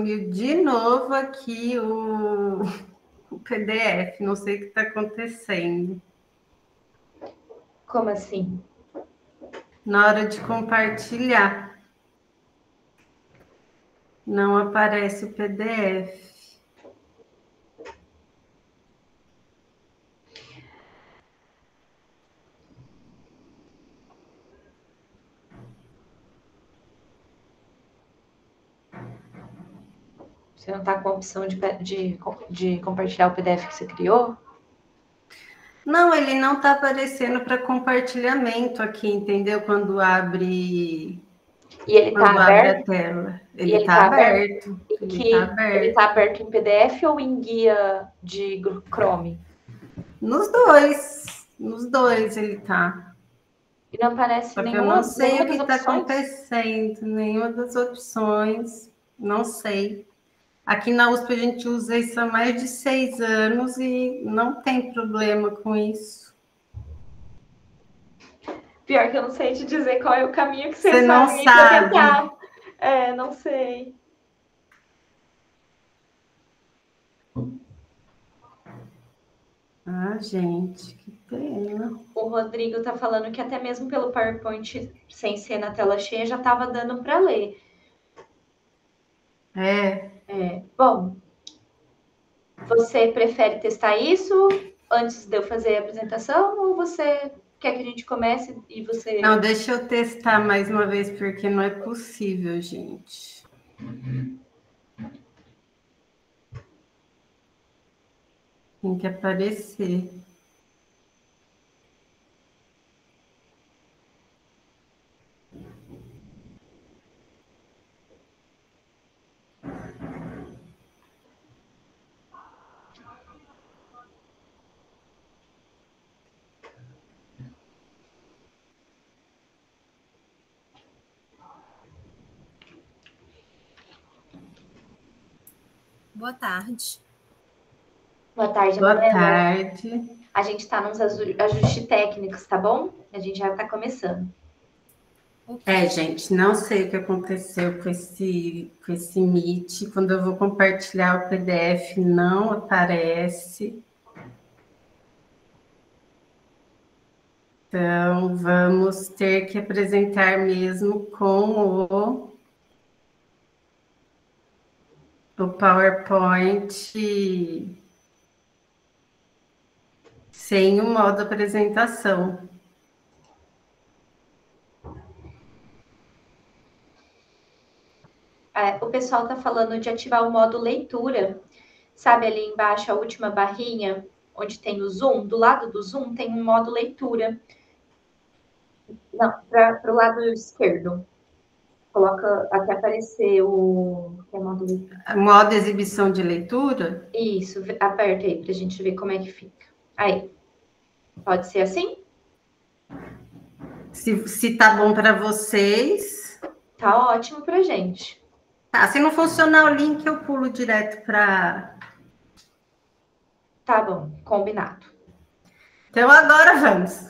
sumiu de novo aqui o PDF. Não sei o que está acontecendo. Como assim? Na hora de compartilhar, não aparece o PDF. Você não está com a opção de compartilhar o PDF que você criou? Não, ele não está aparecendo para compartilhamento aqui, entendeu? Quando abre a tela. Ele está aberto. Ele está aberto em PDF ou em guia de Chrome? Nos dois ele está. E não aparece Só que eu não sei o que está opções? acontecendo, nenhuma das opções, não sei. Aqui na USP a gente usa isso há mais de 6 anos e não tem problema com isso. Pior que eu não sei te dizer qual é o caminho que Você vocês não fazem para tentar. sabe. Não sei. Ah, gente, que pena. O Rodrigo está falando que até mesmo pelo PowerPoint, sem ser na tela cheia, já estava dando para ler. Bom, você prefere testar isso antes de eu fazer a apresentação ou você quer que a gente comece e você... Não, deixa eu testar mais uma vez, porque não é possível, gente. Tem que aparecer. Boa tarde. Boa tarde, Boa Manuela. tarde. A gente está nos ajustes técnicos, tá bom? A gente já está começando. Gente, não sei o que aconteceu com esse Meet. Quando eu vou compartilhar o PDF, não aparece. Então, vamos ter que apresentar mesmo com o PowerPoint sem o modo apresentação. O pessoal está falando de ativar o modo leitura. Sabe ali embaixo, a última barrinha, onde tem o zoom? Do lado do zoom tem um modo leitura. Não, para o lado esquerdo. Coloca até aparecer o... que é modo leitura. Modo exibição de leitura? Isso, aperta aí para a gente ver como é que fica. Aí. Pode ser assim? Se tá bom para vocês. Tá ótimo pra gente. Tá, se não funcionar o link, eu pulo direto para... Tá bom, combinado. Então, agora vamos.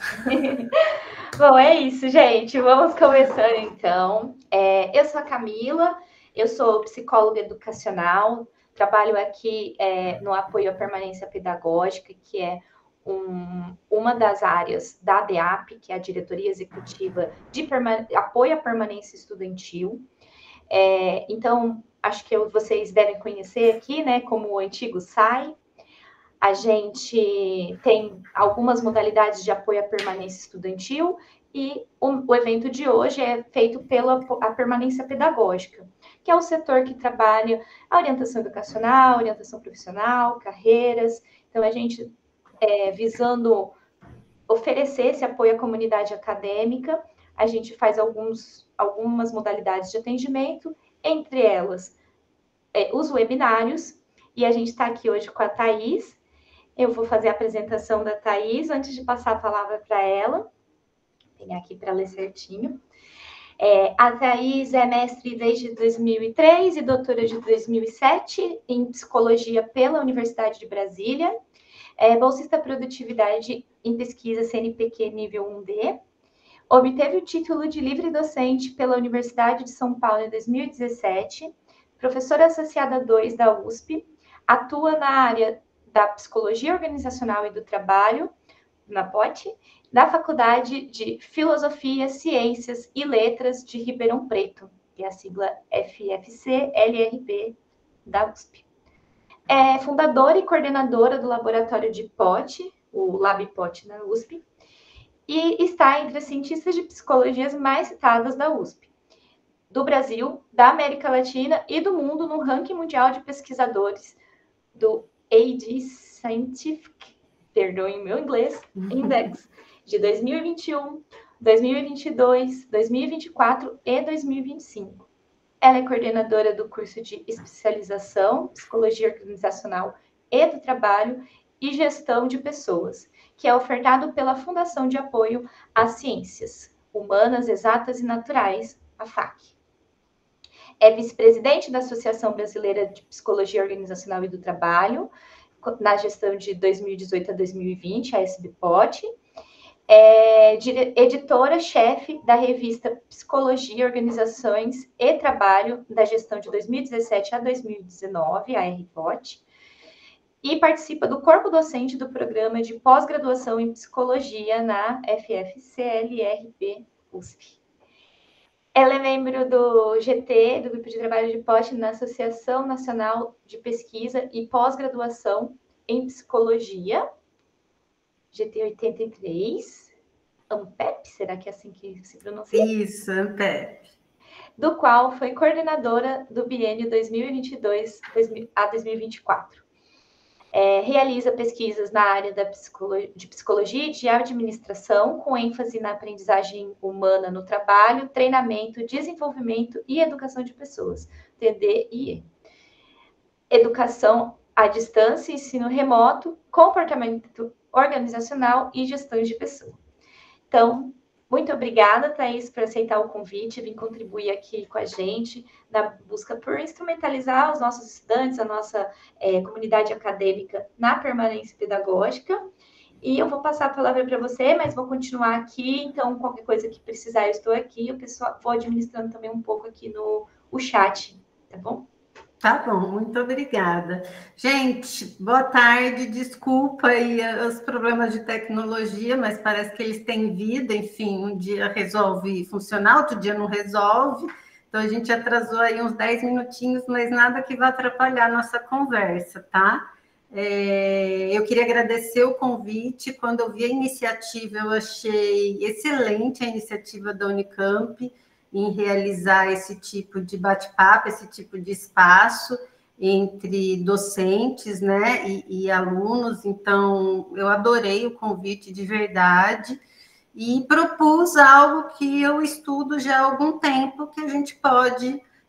Bom, é isso, gente. Vamos começando, então. Eu sou a Camila, eu sou psicóloga educacional, trabalho aqui no apoio à permanência pedagógica, que é uma das áreas da ADEAP, que é a Diretoria Executiva de Apoio à Permanência Estudantil. Então, acho que vocês devem conhecer aqui, né, como o antigo SAI. A gente tem algumas modalidades de apoio à permanência estudantil e o evento de hoje é feito pela a permanência pedagógica, que é o setor que trabalha a orientação educacional, orientação profissional, carreiras. Então, a gente, visando oferecer esse apoio à comunidade acadêmica, a gente faz algumas modalidades de atendimento, entre elas os webinários, e a gente está aqui hoje com a Thaís. Eu vou fazer a apresentação da Thaís antes de passar a palavra para ela. Vou pegar aqui para ler certinho. A Thaís é mestre desde 2003 e doutora de 2007 em psicologia pela Universidade de Brasília. Bolsista Produtividade em Pesquisa CNPq nível 1D. Obteve o título de livre docente pela Universidade de São Paulo em 2017. professora associada 2 da USP, atua na área da Psicologia Organizacional e do Trabalho, na POT, da Faculdade de Filosofia, Ciências e Letras de Ribeirão Preto, que é a sigla FFC-LRP da USP. É fundadora e coordenadora do laboratório de POT, o LabPOT na USP, e está entre as cientistas de psicologias mais citadas da USP, do Brasil, da América Latina e do mundo no ranking mundial de pesquisadores do AD Scientific, perdoem meu inglês, Index, de 2021, 2022, 2024 e 2025. Ela é coordenadora do curso de especialização, Psicologia Organizacional e do Trabalho e Gestão de Pessoas, que é ofertado pela Fundação de Apoio às Ciências Humanas, Exatas e Naturais, a FAC. É vice-presidente da Associação Brasileira de Psicologia Organizacional e do Trabalho, na gestão de 2018 a 2020, a SBPOT. É editora-chefe da revista Psicologia, Organizações e Trabalho, da gestão de 2017 a 2019, a RPOT. E participa do corpo docente do programa de pós-graduação em Psicologia na FFCLRP USP. Ela é membro do GT, do Grupo de Trabalho de POT, na Associação Nacional de Pesquisa e Pós-Graduação em Psicologia, GT 83, ANPEP, será que é assim que se pronuncia? Isso, ANPEP. Do qual foi coordenadora do biênio 2022 a 2024. Realiza pesquisas na área de psicologia e de administração, com ênfase na aprendizagem humana no trabalho, treinamento, desenvolvimento e educação de pessoas, TD&E. Educação à distância, ensino remoto, comportamento organizacional e gestão de pessoas. Então, muito obrigada, Thaís, por aceitar o convite, vir contribuir aqui com a gente na busca por instrumentalizar os nossos estudantes, a nossa comunidade acadêmica na permanência pedagógica. E eu vou passar a palavra para você, mas vou continuar aqui, então qualquer coisa que precisar eu estou aqui, o pessoal vou administrando também um pouco aqui no chat, tá bom? Tá bom, muito obrigada. Gente, boa tarde, desculpa aí os problemas de tecnologia, mas parece que eles têm vida, enfim, um dia resolve funcionar, outro dia não resolve, então a gente atrasou aí uns 10 minutinhos, mas nada que vá atrapalhar a nossa conversa, tá? Eu queria agradecer o convite, quando eu vi a iniciativa, eu achei excelente a iniciativa da Unicamp, em realizar esse tipo de bate-papo, esse tipo de espaço entre docentes, né, e alunos. Então, eu adorei o convite de verdade e propus algo que eu estudo já há algum tempo,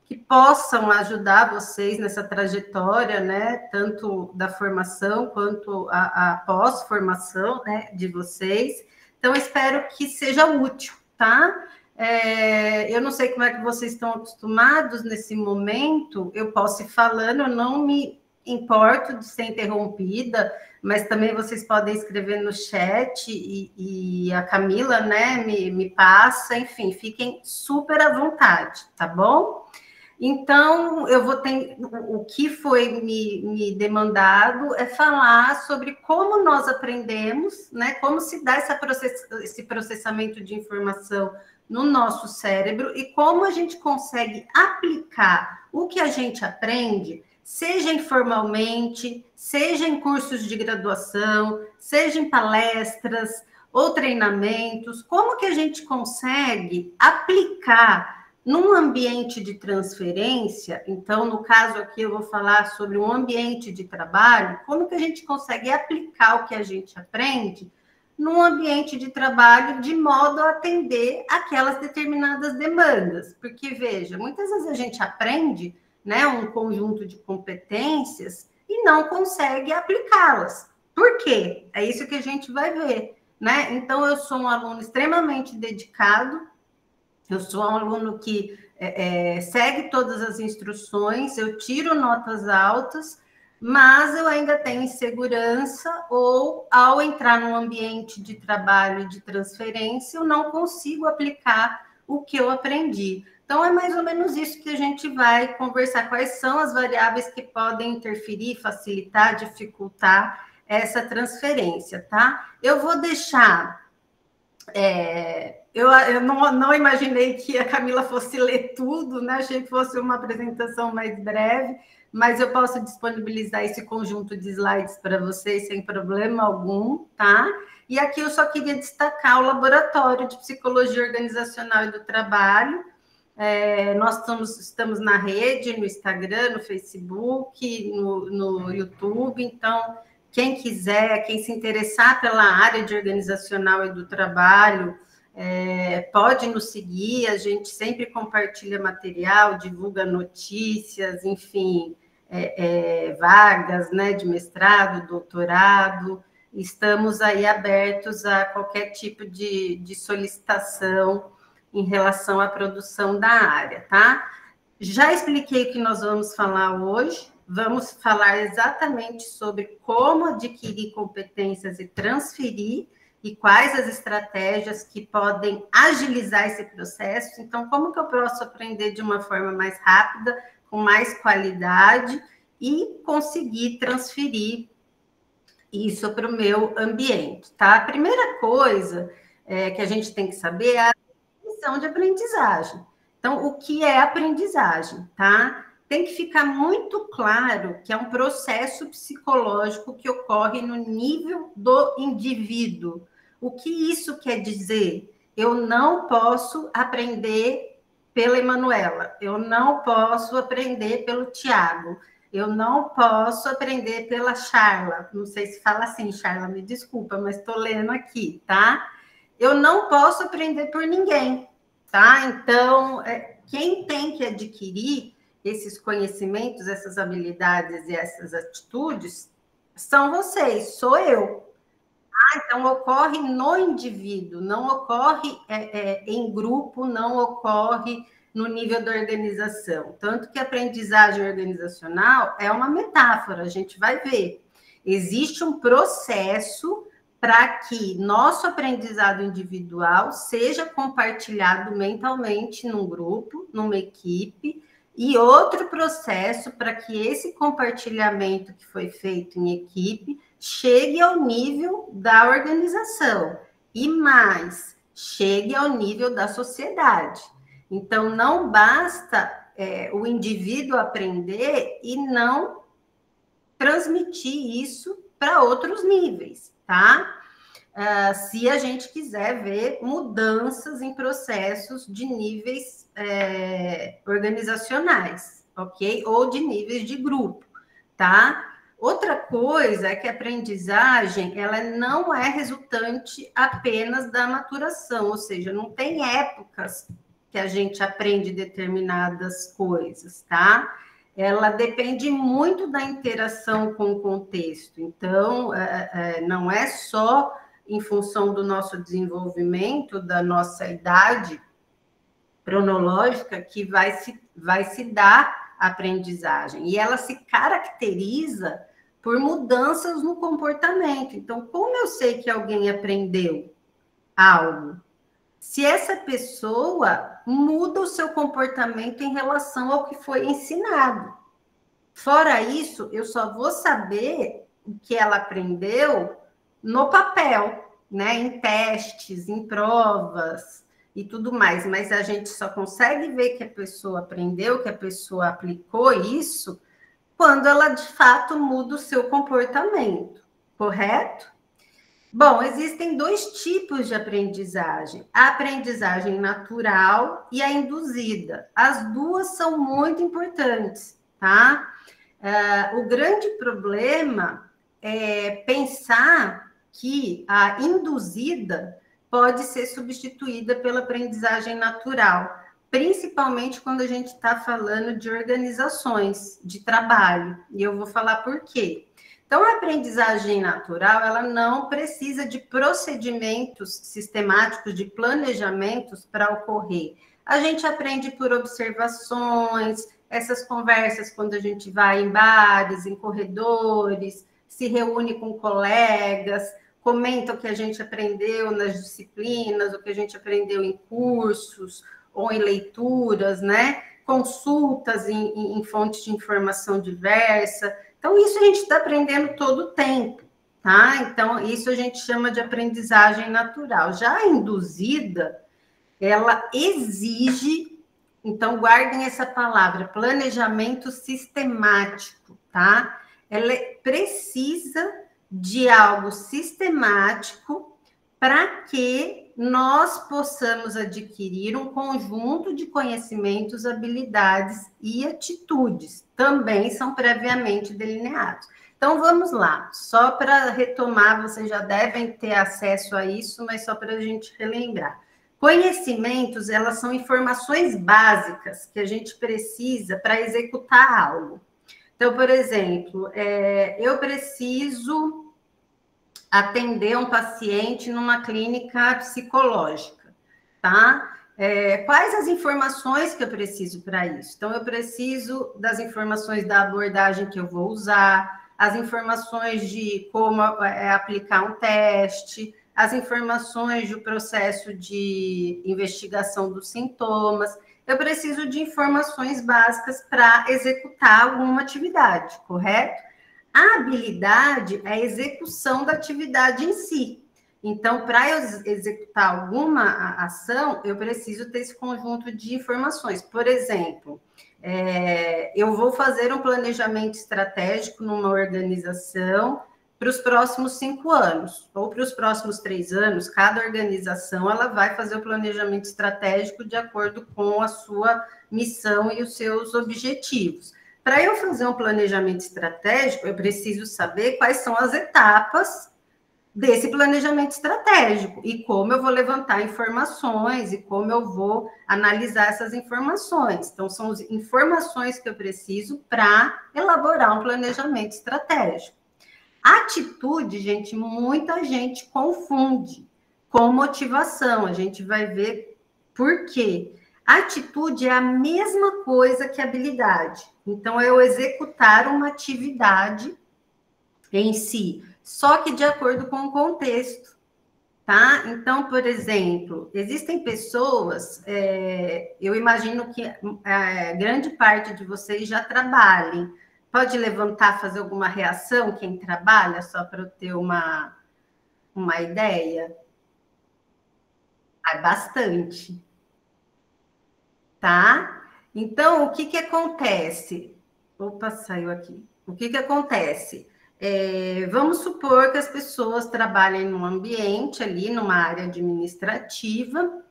que possam ajudar vocês nessa trajetória, né, tanto da formação quanto a pós-formação, né, de vocês. Então, espero que seja útil, tá? Eu não sei como é que vocês estão acostumados nesse momento, eu posso ir falando, eu não me importo de ser interrompida, mas também vocês podem escrever no chat e a Camila, né, me passa, enfim, fiquem super à vontade, tá bom? Então, o que foi me demandado é falar sobre como nós aprendemos, né, como se dá esse processamento de informação no nosso cérebro e como a gente consegue aplicar o que a gente aprende, seja informalmente, seja em cursos de graduação, seja em palestras ou treinamentos, como que a gente consegue aplicar num ambiente de transferência. Então, no caso aqui, eu vou falar sobre um ambiente de trabalho, como que a gente consegue aplicar o que a gente aprende num ambiente de trabalho de modo a atender aquelas determinadas demandas. Porque, veja, muitas vezes a gente aprende, né, um conjunto de competências e não consegue aplicá-las. Por quê? É isso que a gente vai ver, né? Então, eu sou um aluno extremamente dedicado, eu sou um aluno que segue todas as instruções, eu tiro notas altas, mas eu ainda tenho insegurança ou, ao entrar num ambiente de trabalho de transferência, eu não consigo aplicar o que eu aprendi. Então, Então, é mais ou menos isso que a gente vai conversar, quais são as variáveis que podem interferir, facilitar, dificultar essa transferência, tá? Eu vou deixar... eu não imaginei que a Camila fosse ler tudo, né? Achei que fosse uma apresentação mais breve, mas eu posso disponibilizar esse conjunto de slides para vocês sem problema algum, tá? E aqui eu só queria destacar o Laboratório de Psicologia Organizacional e do Trabalho. Nós estamos na rede, no Instagram, no Facebook, no YouTube, então, quem quiser, quem se interessar pela área de organizacional e do trabalho, pode nos seguir, a gente sempre compartilha material, divulga notícias, enfim, vagas, né, de mestrado, doutorado, estamos aí abertos a qualquer tipo de solicitação em relação à produção da área, tá? Já expliquei o que nós vamos falar hoje, vamos falar exatamente sobre como adquirir competências e transferir, e quais as estratégias que podem agilizar esse processo. Então, como que eu posso aprender de uma forma mais rápida, com mais qualidade, e conseguir transferir isso para o meu ambiente, tá? A primeira coisa que a gente tem que saber é a definição de aprendizagem. Então, o que é aprendizagem, tá? Tem que ficar muito claro que é um processo psicológico que ocorre no nível do indivíduo. O que isso quer dizer? Eu não posso aprender pela Emanuela, eu não posso aprender pelo Tiago, eu não posso aprender pela Charla. Não sei se fala assim, Charla, me desculpa, mas estou lendo aqui, tá? Eu não posso aprender por ninguém, tá? Então, quem tem que adquirir esses conhecimentos, essas habilidades e essas atitudes são vocês, sou eu. Então, ocorre no indivíduo, não ocorre em grupo, não ocorre no nível da organização. Tanto que a aprendizagem organizacional é uma metáfora, a gente vai ver. Existe um processo para que nosso aprendizado individual seja compartilhado mentalmente num grupo, numa equipe, e outro processo para que esse compartilhamento que foi feito em equipe chegue ao nível da organização e mais, chegue ao nível da sociedade. Então, não basta o indivíduo aprender e não transmitir isso para outros níveis, tá? Se a gente quiser ver mudanças em processos de níveis organizacionais, ok? Ou de níveis de grupo, tá? Outra coisa é que a aprendizagem, ela não é resultante apenas da maturação, ou seja, não tem épocas que a gente aprende determinadas coisas, tá? Ela depende muito da interação com o contexto. Então, não é só em função do nosso desenvolvimento, da nossa idade cronológica, que vai se dar a aprendizagem. E ela se caracteriza por mudanças no comportamento. Então, como eu sei que alguém aprendeu algo? Se essa pessoa muda o seu comportamento em relação ao que foi ensinado. Fora isso, eu só vou saber o que ela aprendeu no papel, né? Em testes, em provas e tudo mais. Mas a gente só consegue ver que a pessoa aprendeu, que a pessoa aplicou isso, quando ela, de fato, muda o seu comportamento, correto? Bom, existem dois tipos de aprendizagem. A aprendizagem natural e a induzida. As duas são muito importantes, tá? O grande problema é pensar que a induzida pode ser substituída pela aprendizagem natural, principalmente quando a gente está falando de organizações de trabalho. E eu vou falar por quê. Então, a aprendizagem natural, ela não precisa de procedimentos sistemáticos, de planejamentos para ocorrer. A gente aprende por observações, essas conversas quando a gente vai em bares, em corredores, se reúne com colegas, comenta o que a gente aprendeu nas disciplinas, o que a gente aprendeu em cursos, ou em leituras, né? Consultas em fontes de informação diversa. Então, isso a gente está aprendendo todo o tempo, tá? Então, isso a gente chama de aprendizagem natural. Já a induzida, ela exige, então guardem essa palavra, planejamento sistemático, tá? Ela precisa de algo sistemático para que nós possamos adquirir um conjunto de conhecimentos, habilidades e atitudes, também são previamente delineados. Então, vamos lá, só para retomar, vocês já devem ter acesso a isso, mas só para a gente relembrar. Conhecimentos, elas são informações básicas que a gente precisa para executar algo. Então, por exemplo, eu preciso atender um paciente numa clínica psicológica, tá? Quais as informações que eu preciso para isso? Então, eu preciso das informações da abordagem que eu vou usar, as informações de como aplicar um teste, as informações do processo de investigação dos sintomas. Eu preciso de informações básicas para executar alguma atividade, correto? A habilidade é a execução da atividade em si. Então, para eu executar alguma ação, eu preciso ter esse conjunto de informações. Por exemplo, eu vou fazer um planejamento estratégico numa organização para os próximos 5 anos, ou para os próximos 3 anos, cada organização ela vai fazer o planejamento estratégico de acordo com a sua missão e os seus objetivos. Para eu fazer um planejamento estratégico, eu preciso saber quais são as etapas desse planejamento estratégico e como eu vou levantar informações e como eu vou analisar essas informações. Então, são as informações que eu preciso para elaborar um planejamento estratégico. Atitude, gente, muita gente confunde com motivação. A gente vai ver por quê. Atitude é a mesma coisa que habilidade. Então, é eu executar uma atividade em si, só que de acordo com o contexto, tá? Então, por exemplo, existem pessoas, eu imagino que grande parte de vocês já trabalhem. Pode levantar, fazer alguma reação, quem trabalha, só para eu ter uma ideia? É bastante, tá? Então, o que acontece? Opa, saiu aqui. O que acontece? Vamos supor que as pessoas trabalhem num ambiente ali, numa área administrativa,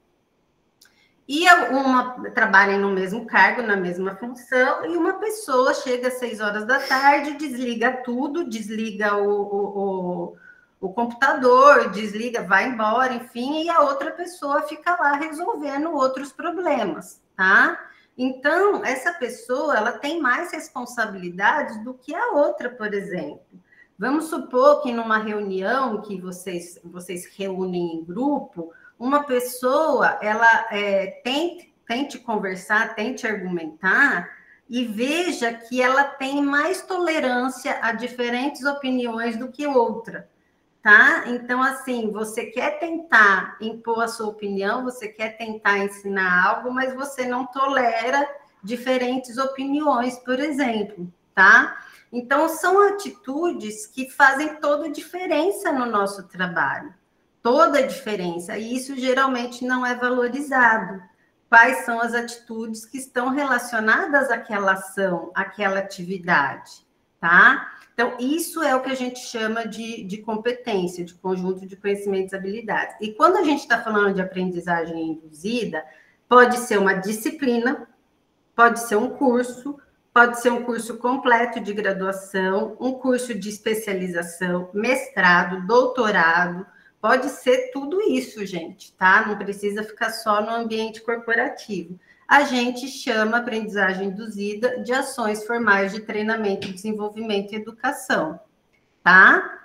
e uma trabalhem no mesmo cargo, na mesma função, e uma pessoa chega às 6 horas da tarde, desliga tudo, desliga o computador, desliga, vai embora, enfim, e a outra pessoa fica lá resolvendo outros problemas, tá? Então, essa pessoa, ela tem mais responsabilidades do que a outra, por exemplo. Vamos supor que numa reunião que vocês reúnem em grupo, uma pessoa, ela tente conversar, tente argumentar e veja que ela tem mais tolerância a diferentes opiniões do que outra, tá? Então, assim, você quer tentar impor a sua opinião, você quer tentar ensinar algo, mas você não tolera diferentes opiniões, por exemplo, tá? Então, são atitudes que fazem toda a diferença no nosso trabalho. Toda a diferença. E isso geralmente não é valorizado. Quais são as atitudes que estão relacionadas àquela ação, àquela atividade, tá? Então, isso é o que a gente chama de competência, de conjunto de conhecimentos e habilidades. E quando a gente está falando de aprendizagem induzida, pode ser uma disciplina, pode ser um curso completo de graduação, um curso de especialização, mestrado, doutorado, pode ser tudo isso, gente, tá? Não precisa ficar só no ambiente corporativo. A gente chama aprendizagem induzida de ações formais de treinamento, desenvolvimento e educação, tá?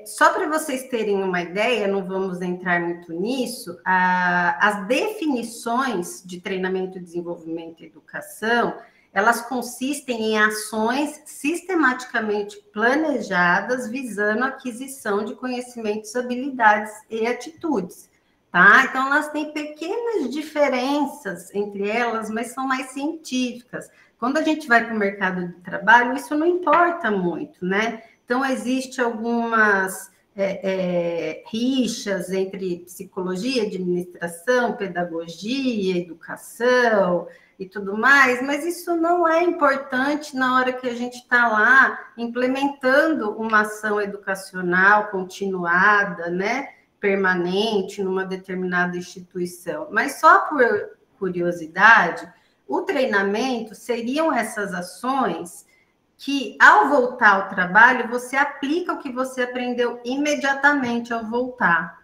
Só para vocês terem uma ideia, não vamos entrar muito nisso, as definições de treinamento, desenvolvimento e educação, elas consistem em ações sistematicamente planejadas visando a aquisição de conhecimentos, habilidades e atitudes, tá? Então, elas têm pequenas diferenças entre elas, mas são mais científicas. Quando a gente vai para o mercado de trabalho, isso não importa muito, né? Então, existe algumas rixas entre psicologia, administração, pedagogia, educação e tudo mais, mas isso não é importante na hora que a gente está lá implementando uma ação educacional continuada, né, permanente numa determinada instituição. Mas só por curiosidade, o treinamento seriam essas ações que, ao voltar ao trabalho, você aplica o que você aprendeu imediatamente ao voltar.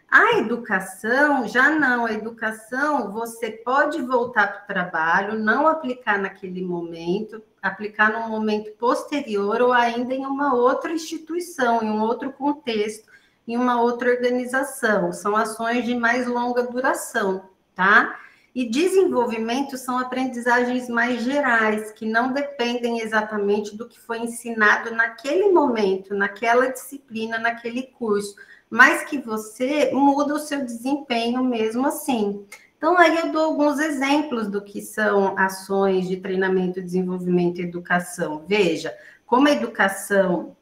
A educação, já não. A educação, você pode voltar para o trabalho, não aplicar naquele momento, aplicar num momento posterior ou ainda em uma outra instituição, em um outro contexto, em uma outra organização. São ações de mais longa duração, tá? E desenvolvimento são aprendizagens mais gerais, que não dependem exatamente do que foi ensinado naquele momento, naquela disciplina, naquele curso, mas que você muda o seu desempenho mesmo assim. Então, aí eu dou alguns exemplos do que são ações de treinamento, desenvolvimento e educação. Veja, como a educação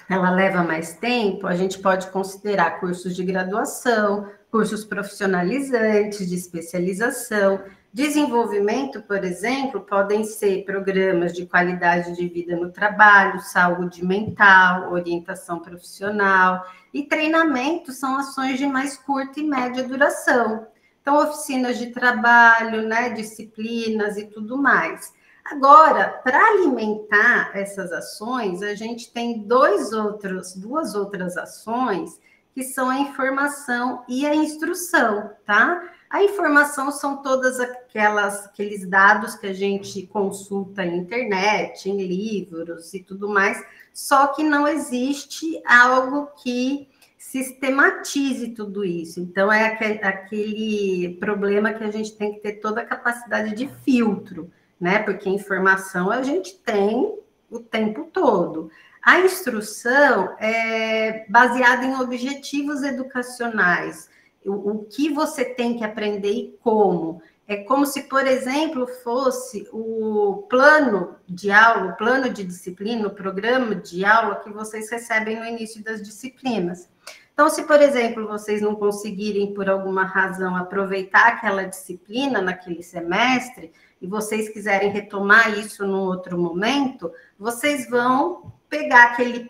ela leva mais tempo, a gente pode considerar cursos de graduação, cursos profissionalizantes, de especialização. Desenvolvimento, por exemplo, podem ser programas de qualidade de vida no trabalho, saúde mental, orientação profissional. E treinamento são ações de mais curta e média duração. Então, oficinas de trabalho, né, disciplinas e tudo mais. Agora, para alimentar essas ações, a gente tem duas outras ações, que são a informação e a instrução, tá? A informação são todas aqueles dados que a gente consulta na internet, em livros e tudo mais, só que não existe algo que sistematize tudo isso. Então, é aquele problema que a gente tem que ter toda a capacidade de filtro, né? Porque informação a gente tem o tempo todo. A instrução é baseada em objetivos educacionais. O que você tem que aprender e como. É como se, por exemplo, fosse o plano de aula, o plano de disciplina, o programa de aula que vocês recebem no início das disciplinas. Então, se, por exemplo, vocês não conseguirem, por alguma razão, aproveitar aquela disciplina naquele semestre, e vocês quiserem retomar isso num outro momento, vocês vão pegar aquele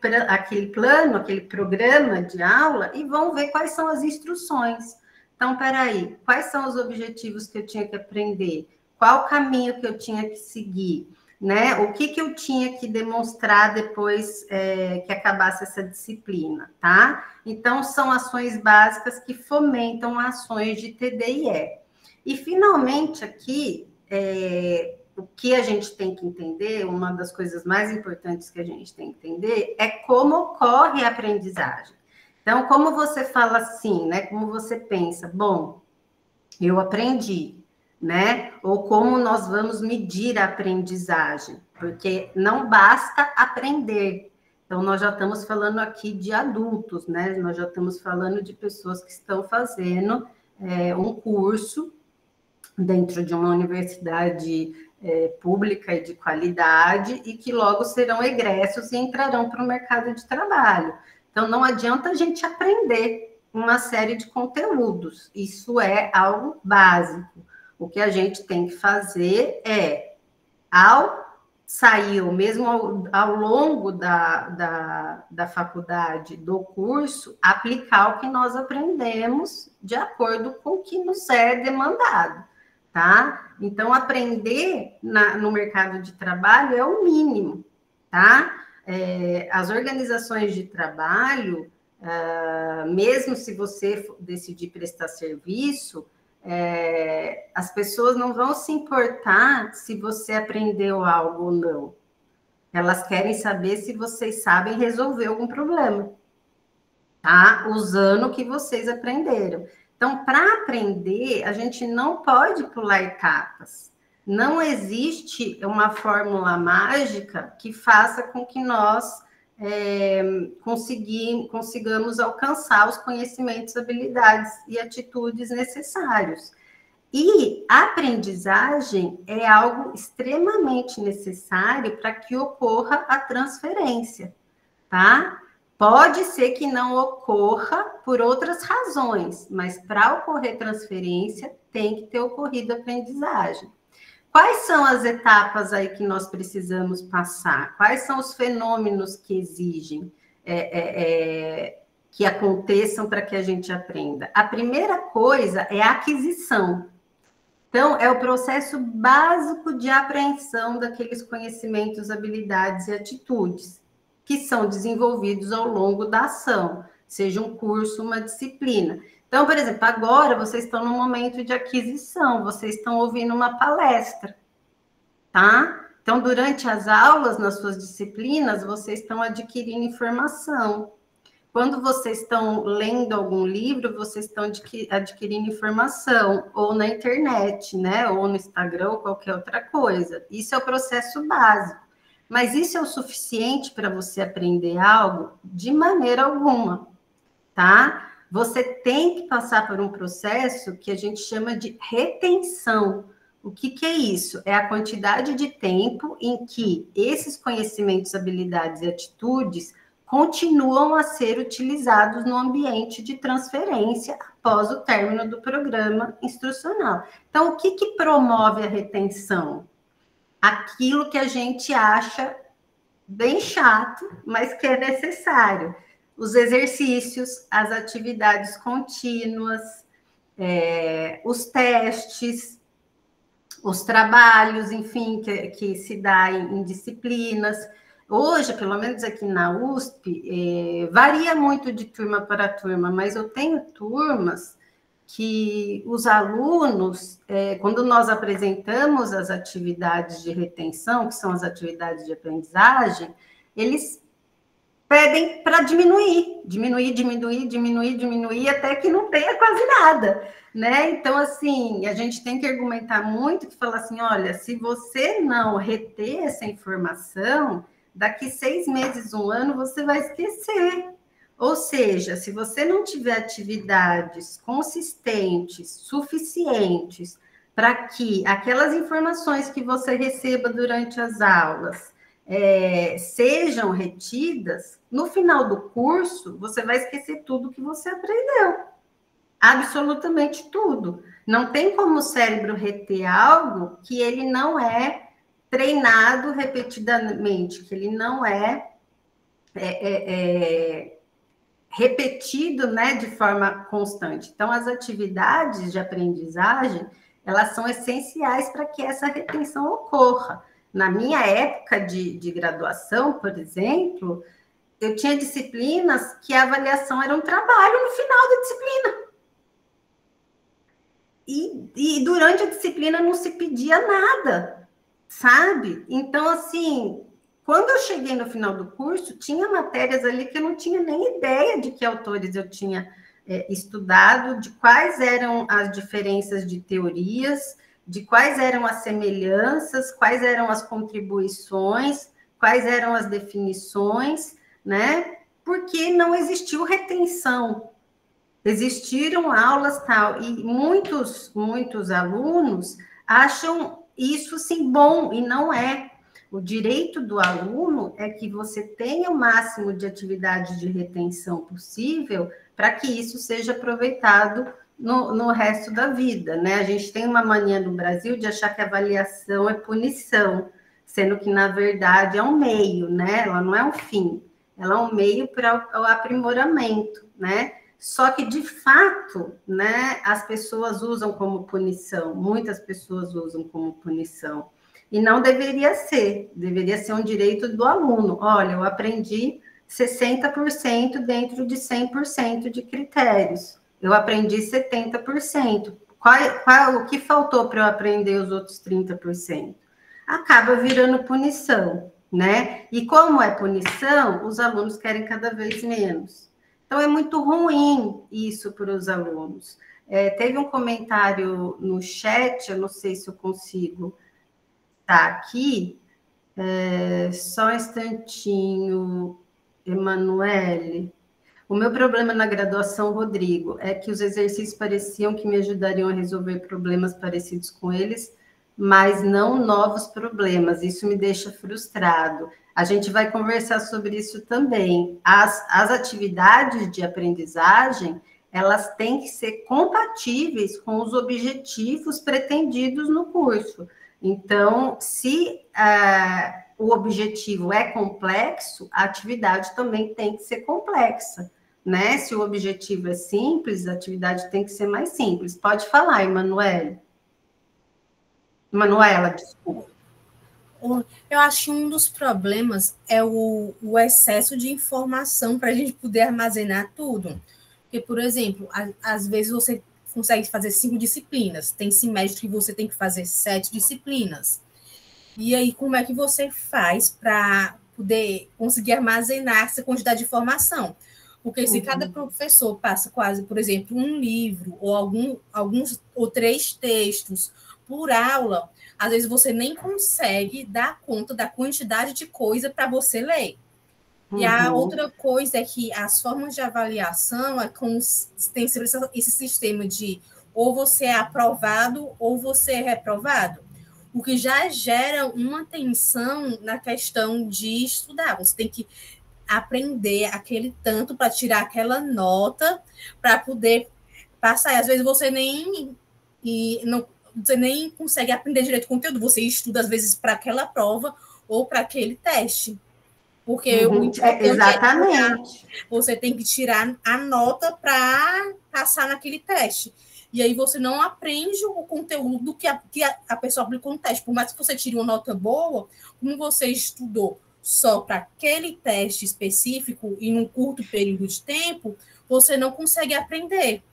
plano, aquele programa de aula e vão ver quais são as instruções. Então, peraí, quais são os objetivos que eu tinha que aprender? Qual o caminho que eu tinha que seguir? Né? O que eu tinha que demonstrar depois que acabasse essa disciplina, tá? Então, são ações básicas que fomentam ações de TDIE. E, finalmente, aqui, o que a gente tem que entender, uma das coisas mais importantes que a gente tem que entender é como ocorre a aprendizagem. Então, como você fala assim, né? Como você pensa, bom, eu aprendi, né? Ou como nós vamos medir a aprendizagem, porque não basta aprender. Então, nós já estamos falando aqui de adultos, né? Nós já estamos falando de pessoas que estão fazendo um curso dentro de uma universidade pública e de qualidade e que logo serão egressos e entrarão para o mercado de trabalho. Então, não adianta a gente aprender uma série de conteúdos. Isso é algo básico. O que a gente tem que fazer é, ao sair, ou mesmo ao longo da faculdade, do curso, aplicar o que nós aprendemos de acordo com o que nos é demandado, tá? Então, aprender no mercado de trabalho é o mínimo, tá? As organizações de trabalho, mesmo se você decidir prestar serviço, as pessoas não vão se importar se você aprendeu algo ou não. Elas querem saber se vocês sabem resolver algum problema, tá? Usando o que vocês aprenderam. Então, para aprender, a gente não pode pular etapas. Não existe uma fórmula mágica que faça com que nós consigamos alcançar os conhecimentos, habilidades e atitudes necessários. E a aprendizagem é algo extremamente necessário para que ocorra a transferência, tá? Pode ser que não ocorra por outras razões, mas para ocorrer transferência, tem que ter ocorrido aprendizagem. Quais são as etapas aí que nós precisamos passar? Quais são os fenômenos que exigem que aconteçam para que a gente aprenda? A primeira coisa é a aquisição. Então, é o processo básico de apreensão daqueles conhecimentos, habilidades e atitudes que são desenvolvidos ao longo da ação, seja um curso, uma disciplina. Então, por exemplo, agora vocês estão no momento de aquisição, vocês estão ouvindo uma palestra, tá? Então, durante as aulas, nas suas disciplinas, vocês estão adquirindo informação. Quando vocês estão lendo algum livro, vocês estão adquirindo informação, ou na internet, né? Ou no Instagram, ou qualquer outra coisa. Isso é o processo básico. Mas isso é o suficiente para você aprender algo? De maneira alguma, tá? Você tem que passar por um processo que a gente chama de retenção. O que é isso? É a quantidade de tempo em que esses conhecimentos, habilidades e atitudes continuam a ser utilizados no ambiente de transferência após o término do programa instrucional. Então, o que promove a retenção? Aquilo que a gente acha bem chato, mas que é necessário. Os exercícios, as atividades contínuas, os testes, os trabalhos, enfim, que se dá em disciplinas. Hoje, pelo menos aqui na USP, varia muito de turma para turma, mas eu tenho turmas que os alunos, quando nós apresentamos as atividades de retenção, que são as atividades de aprendizagem, eles pedem para diminuir, até que não tenha quase nada, né? Então, assim, a gente tem que argumentar muito, que fala assim, olha, se você não reter essa informação, daqui 6 meses, 1 ano, você vai esquecer. Ou seja, se você não tiver atividades consistentes, suficientes, para que aquelas informações que você receba durante as aulas sejam retidas, no final do curso, você vai esquecer tudo que você aprendeu. Absolutamente tudo. Não tem como o cérebro reter algo que ele não é treinado repetidamente, que ele não repetido, né, de forma constante. Então, as atividades de aprendizagem, elas são essenciais para que essa retenção ocorra. Na minha época de graduação, por exemplo, eu tinha disciplinas que a avaliação era um trabalho no final da disciplina. E durante a disciplina não se pedia nada, sabe? Então, assim, quando eu cheguei no final do curso, tinha matérias ali que eu não tinha nem ideia de que autores eu tinha estudado, de quais eram as diferenças de teorias, de quais eram as semelhanças, quais eram as contribuições, quais eram as definições, né? Porque não existiu retenção. Existiram aulas tal, e muitos alunos acham isso sim bom, e não é. O direito do aluno é que você tenha o máximo de atividade de retenção possível para que isso seja aproveitado no resto da vida, né? A gente tem uma mania no Brasil de achar que a avaliação é punição, sendo que, na verdade, é um meio, né? Ela não é um fim, ela é um meio para o aprimoramento, né? Só que, de fato, né, as pessoas usam como punição, muitas pessoas usam como punição. E não deveria ser um direito do aluno. Olha, eu aprendi 60% dentro de 100% de critérios. Eu aprendi 70%. O que faltou para eu aprender os outros 30%? Acaba virando punição, né? E como é punição, os alunos querem cada vez menos. Então, é muito ruim isso para os alunos. Teve um comentário no chat, eu não sei se eu consigo estar aqui, só um instantinho. Emanuele. O meu problema na graduação, Rodrigo, é que os exercícios pareciam que me ajudariam a resolver problemas parecidos com eles, mas não novos problemas. Isso me deixa frustrado. A gente vai conversar sobre isso também. As atividades de aprendizagem, elas têm que ser compatíveis com os objetivos pretendidos no curso. Então, se o objetivo é complexo, a atividade também tem que ser complexa, né? Se o objetivo é simples, a atividade tem que ser mais simples. Pode falar, Emanuele. Manuela, desculpa. Eu acho que um dos problemas é o excesso de informação para a gente poder armazenar tudo. Porque, por exemplo, às vezes você consegue fazer 5 disciplinas, tem semestre que você tem que fazer 7 disciplinas. E aí, como é que você faz para poder conseguir armazenar essa quantidade de informação? Porque se cada professor passa quase, por exemplo, um livro ou alguns ou 3 textos por aula, às vezes você nem consegue dar conta da quantidade de coisa para você ler. E a outra coisa é que as formas de avaliação tem esse sistema de ou você é aprovado ou você é reprovado, o que já gera uma tensão na questão de estudar. Você tem que aprender aquele tanto para tirar aquela nota para poder passar. E às vezes você nem consegue aprender direito o conteúdo, você estuda às vezes para aquela prova ou para aquele teste. Porque o importante exatamente. Você tem que tirar a nota para passar naquele teste. E aí você não aprende o conteúdo que a pessoa aplicou no teste. Por mais que você tire uma nota boa, como você estudou só para aquele teste específico e num curto período de tempo, você não consegue aprender.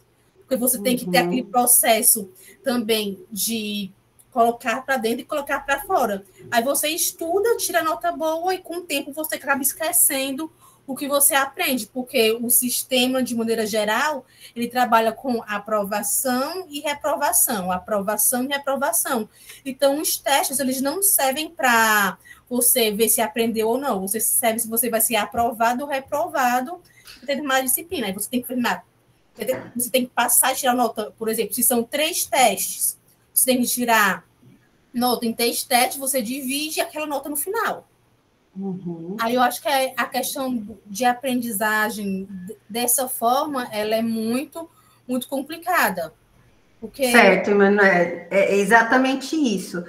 Porque você tem que ter aquele processo também de colocar para dentro e colocar para fora. Aí você estuda, tira nota boa e com o tempo você acaba esquecendo o que você aprende, porque o sistema, de maneira geral, ele trabalha com aprovação e reprovação, aprovação e reprovação. Então, os testes, eles não servem para você ver se aprendeu ou não, você serve se você vai ser aprovado ou reprovado em determinada disciplina. Aí você tem que passar e tirar nota, por exemplo, se são 3 testes, você tem que tirar nota em 3 testes, você divide aquela nota no final. Aí eu acho que a questão de aprendizagem dessa forma, ela é muito, muito complicada. Porque... Certo, Emanuele, é exatamente isso.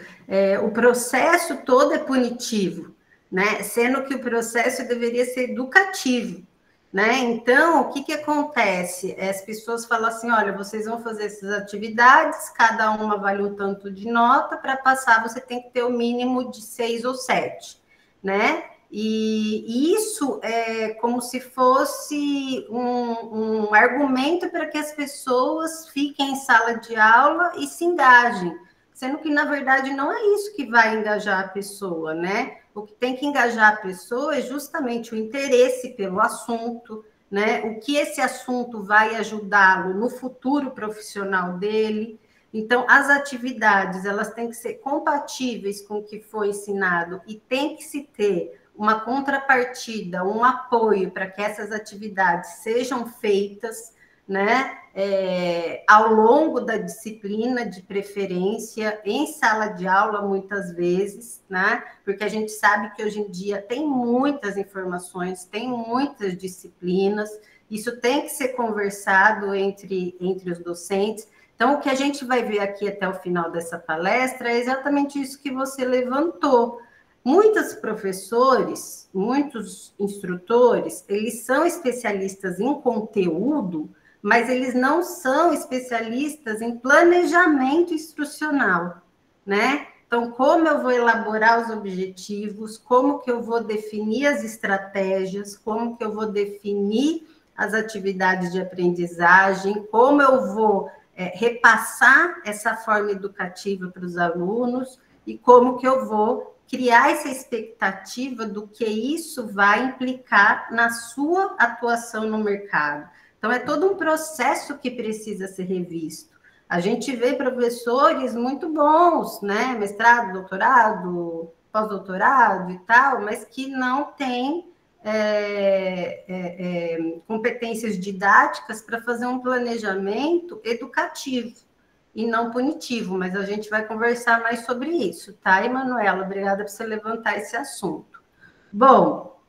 O processo todo é punitivo, né? Sendo que o processo deveria ser educativo, né? Então, o que acontece? As pessoas falam assim, olha, vocês vão fazer essas atividades, cada uma vale um tanto de nota, para passar você tem que ter o mínimo de 6 ou 7, né? E isso é como se fosse um argumento para que as pessoas fiquem em sala de aula e se engajem, sendo que, na verdade, não é isso que vai engajar a pessoa, né? O que tem que engajar a pessoa é justamente o interesse pelo assunto, né? O que esse assunto vai ajudá-lo no futuro profissional dele. Então, as atividades, elas têm que ser compatíveis com o que foi ensinado e tem que se ter uma contrapartida, um apoio para que essas atividades sejam feitas, né, ao longo da disciplina, de preferência, em sala de aula, muitas vezes, né, porque a gente sabe que hoje em dia tem muitas informações, tem muitas disciplinas, isso tem que ser conversado entre os docentes. Então, o que a gente vai ver aqui até o final dessa palestra é exatamente isso que você levantou. Muitos professores, muitos instrutores, eles são especialistas em conteúdo, mas eles não são especialistas em planejamento instrucional, né? Então, como eu vou elaborar os objetivos, como que eu vou definir as estratégias, como que eu vou definir as atividades de aprendizagem, como eu vou repassar essa forma educativa para os alunos e como que eu vou criar essa expectativa do que isso vai implicar na sua atuação no mercado. Então, é todo um processo que precisa ser revisto. A gente vê professores muito bons, né? Mestrado, doutorado, pós-doutorado e tal, mas que não têm competências didáticas para fazer um planejamento educativo e não punitivo, mas a gente vai conversar mais sobre isso, tá, Emanuela? Obrigada por você levantar esse assunto. Bom,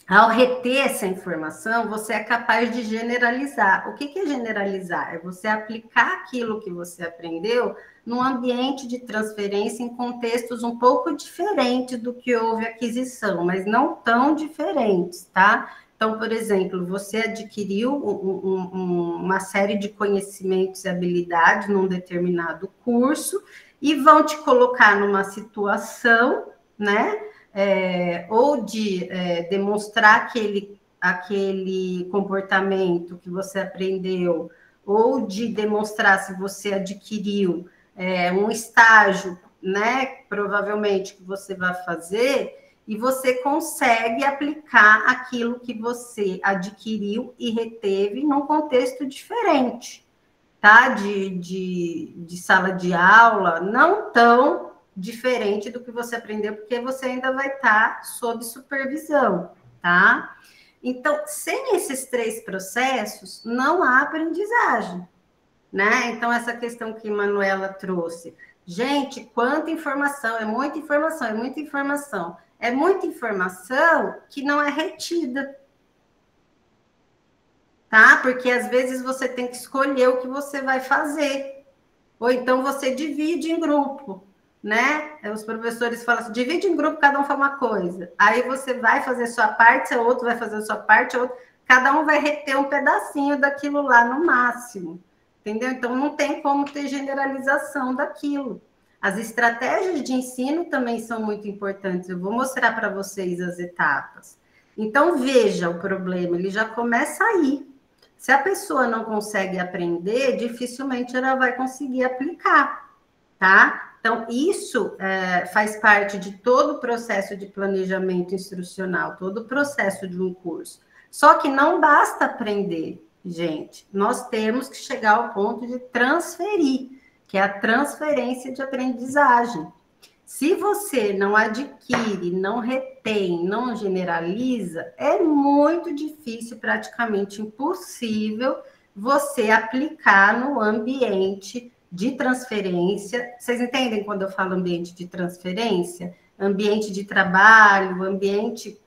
ao reter essa informação, você é capaz de generalizar. O que é generalizar? É você aplicar aquilo que você aprendeu num ambiente de transferência em contextos um pouco diferentes do que houve aquisição, mas não tão diferentes, tá? Então, por exemplo, você adquiriu uma série de conhecimentos e habilidades num determinado curso e vão te colocar numa situação, né? Ou de demonstrar aquele comportamento que você aprendeu, ou de demonstrar se você adquiriu um estágio, né, provavelmente que você vai fazer, e você consegue aplicar aquilo que você adquiriu e reteve num contexto diferente, tá? De sala de aula, não tão diferente do que você aprendeu, porque você ainda vai estar sob supervisão, tá? Então, sem esses 3 processos, não há aprendizagem, né? Então, essa questão que a Manuela trouxe. Gente, quanta informação, é muita informação, é muita informação. É muita informação que não é retida, tá? Porque às vezes você tem que escolher o que você vai fazer. Ou então você divide em grupo, né? Os professores falam assim, divide em grupo, cada um faz uma coisa. Aí você vai fazer a sua parte, o outro vai fazer a sua parte, cada um vai reter um pedacinho daquilo lá no máximo. Entendeu? Então, não tem como ter generalização daquilo. As estratégias de ensino também são muito importantes. Eu vou mostrar para vocês as etapas. Então, veja o problema, ele já começa aí. Se a pessoa não consegue aprender, dificilmente ela vai conseguir aplicar, tá? Então, isso faz parte de todo o processo de planejamento instrucional, todo o processo de um curso. Só que não basta aprender, gente. Nós temos que chegar ao ponto de transferir, que é a transferência de aprendizagem. Se você não adquire, não retém, não generaliza, é muito difícil, praticamente impossível, você aplicar no ambiente de transferência. Vocês entendem quando eu falo ambiente de transferência? Ambiente de trabalho, ambiente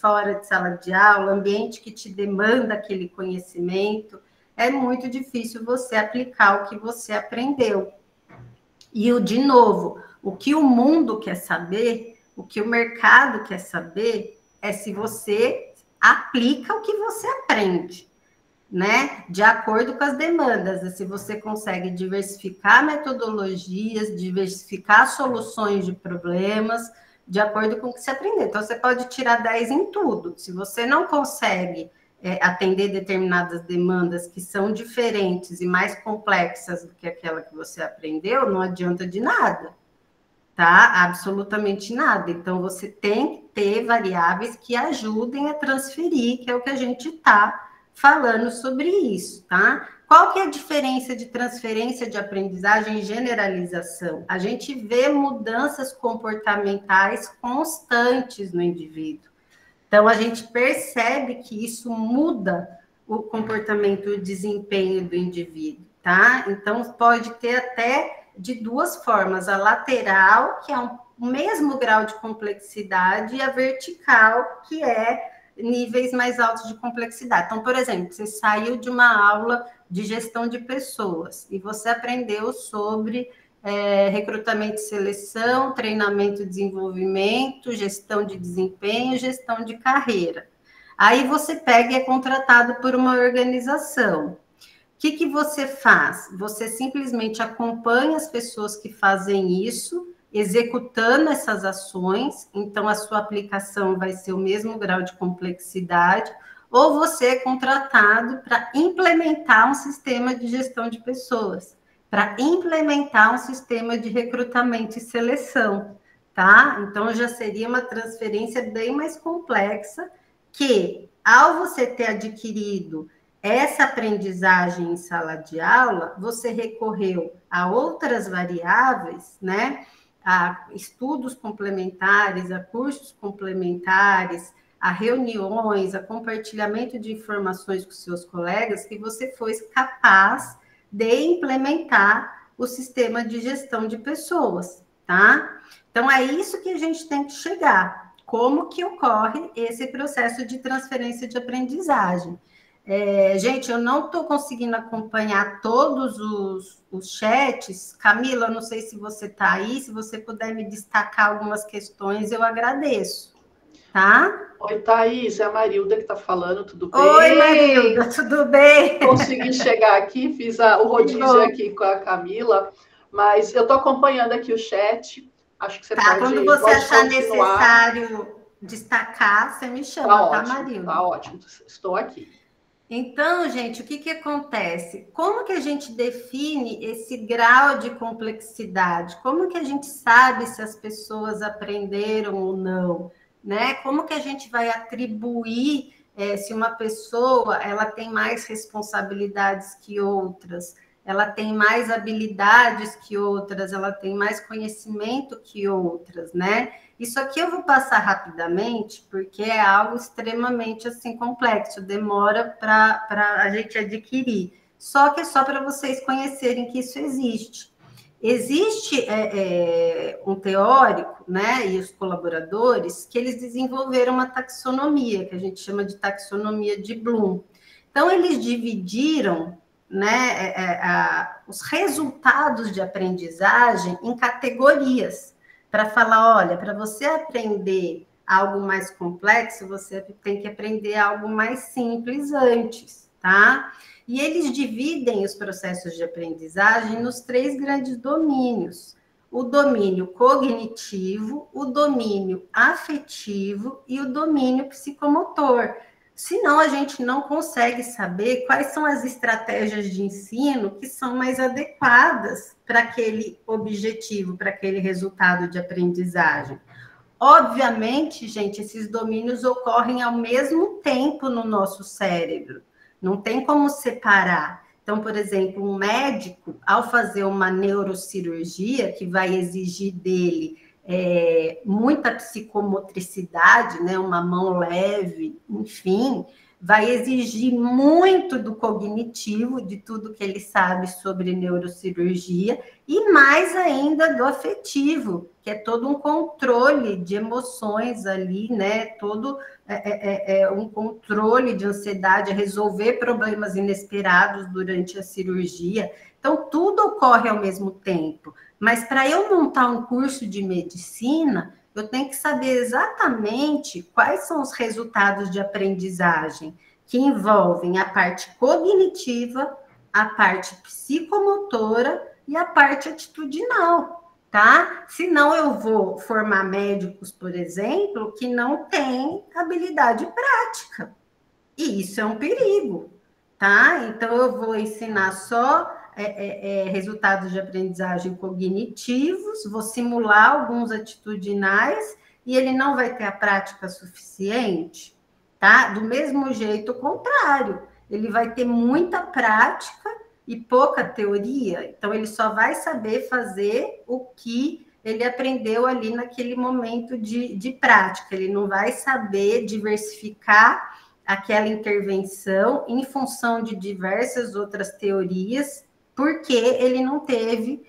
fora de sala de aula, ambiente que te demanda aquele conhecimento. É muito difícil você aplicar o que você aprendeu. E, de novo, o que o mundo quer saber, o que o mercado quer saber, é se você aplica o que você aprende, né? De acordo com as demandas, se você consegue diversificar metodologias, diversificar soluções de problemas, de acordo com o que você aprendeu. Então, você pode tirar 10 em tudo. Se você não consegue atender determinadas demandas que são diferentes e mais complexas do que aquela que você aprendeu, não adianta de nada, tá? Absolutamente nada. Então, você tem que ter variáveis que ajudem a transferir, que é o que a gente está falando sobre isso, tá? Qual que é a diferença de transferência de aprendizagem e generalização? A gente vê mudanças comportamentais constantes no indivíduo. Então, a gente percebe que isso muda o comportamento e o desempenho do indivíduo, tá? Então, pode ter até de 2 formas, a lateral, que é o mesmo grau de complexidade, e a vertical, que é níveis mais altos de complexidade. Então, por exemplo, você saiu de uma aula de gestão de pessoas e você aprendeu sobre recrutamento e seleção, treinamento e desenvolvimento, gestão de desempenho, gestão de carreira. Aí você pega e é contratado por uma organização. O que você faz? Você simplesmente acompanha as pessoas que fazem isso, executando essas ações, então a sua aplicação vai ser o mesmo grau de complexidade, ou você é contratado para implementar um sistema de gestão de pessoas, para implementar um sistema de recrutamento e seleção, tá? Então, já seria uma transferência bem mais complexa, que, ao você ter adquirido essa aprendizagem em sala de aula, você recorreu a outras variáveis, né? A estudos complementares, a cursos complementares, a reuniões, a compartilhamento de informações com seus colegas, que você foi capaz de implementar o sistema de gestão de pessoas, tá? Então, é isso que a gente tem que chegar. Como que ocorre esse processo de transferência de aprendizagem? Gente, eu não estou conseguindo acompanhar todos os chats. Camila, não sei se você está aí, se você puder me destacar algumas questões, eu agradeço, tá? Oi, Thaís, é a Marilda que está falando, tudo bem? Oi, Marilda, tudo bem? Consegui chegar aqui, fiz o rodízio aqui com a Camila, mas eu estou acompanhando aqui o chat, acho que você pode quando você achar continuar. necessário destacar, você me chama, tá, Marilda? Tá ótimo, estou aqui. Então, gente, o que acontece? Como que a gente define esse grau de complexidade? Como que a gente sabe se as pessoas aprenderam ou não? Né? Como que a gente vai atribuir se uma pessoa ela tem mais responsabilidades que outras, ela tem mais habilidades que outras, ela tem mais conhecimento que outras, né? Isso aqui eu vou passar rapidamente, porque é algo extremamente assim complexo, demora para a gente adquirir. Só que é só para vocês conhecerem que isso existe. Existe um teórico, né, e os colaboradores, que eles desenvolveram uma taxonomia, que a gente chama de taxonomia de Bloom. Então, eles dividiram, né, os resultados de aprendizagem em categorias, para falar, olha, para você aprender algo mais complexo, você tem que aprender algo mais simples antes, tá? E eles dividem os processos de aprendizagem nos 3 grandes domínios: o domínio cognitivo, o domínio afetivo e o domínio psicomotor. Senão, a gente não consegue saber quais são as estratégias de ensino que são mais adequadas para aquele objetivo, para aquele resultado de aprendizagem. Obviamente, gente, esses domínios ocorrem ao mesmo tempo no nosso cérebro. Não tem como separar. Então, por exemplo, um médico, ao fazer uma neurocirurgia, que vai exigir dele muita psicomotricidade, né, uma mão leve, enfim, vai exigir muito do cognitivo, de tudo que ele sabe sobre neurocirurgia, e mais ainda do afetivo, que é todo um controle de emoções ali, né, todo um controle de ansiedade, resolver problemas inesperados durante a cirurgia. Então, tudo ocorre ao mesmo tempo. Mas para eu montar um curso de medicina, eu tenho que saber exatamente quais são os resultados de aprendizagem que envolvem a parte cognitiva, a parte psicomotora e a parte atitudinal, tá? Senão eu vou formar médicos, por exemplo, que não têm habilidade prática. E isso é um perigo, tá? Então eu vou ensinar só resultados de aprendizagem cognitivos, vou simular alguns atitudinais e ele não vai ter a prática suficiente, tá? Do mesmo jeito, o contrário, ele vai ter muita prática e pouca teoria, então ele só vai saber fazer o que ele aprendeu ali naquele momento de prática, ele não vai saber diversificar aquela intervenção em função de diversas outras teorias, porque ele não teve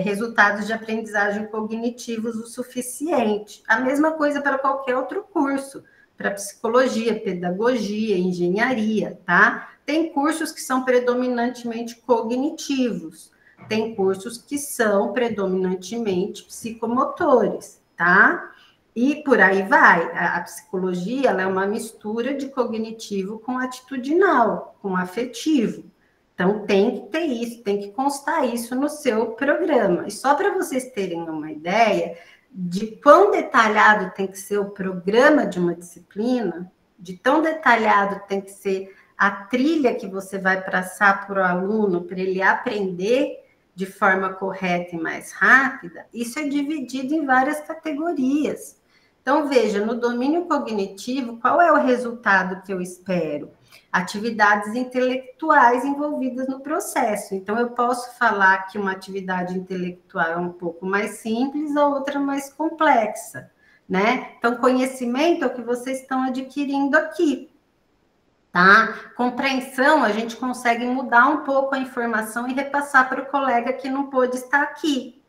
resultados de aprendizagem cognitivos o suficiente. A mesma coisa para qualquer outro curso, para psicologia, pedagogia, engenharia, tá? Tem cursos que são predominantemente cognitivos, tem cursos que são predominantemente psicomotores, tá? E por aí vai. A psicologia ela é uma mistura de cognitivo com atitudinal, com afetivo. Então, tem que ter isso, tem que constar isso no seu programa. E só para vocês terem uma ideia de quão detalhado tem que ser o programa de uma disciplina, de tão detalhado tem que ser a trilha que você vai traçar para o aluno, para ele aprender de forma correta e mais rápida, isso é dividido em várias categorias. Então, veja, no domínio cognitivo, qual é o resultado que eu espero? Atividades intelectuais envolvidas no processo. Então, eu posso falar que uma atividade intelectual é um pouco mais simples, a outra mais complexa. né? Então, conhecimento é o que vocês estão adquirindo aqui, tá? Compreensão, a gente consegue mudar um pouco a informação e repassar para o colega que não pôde estar aqui.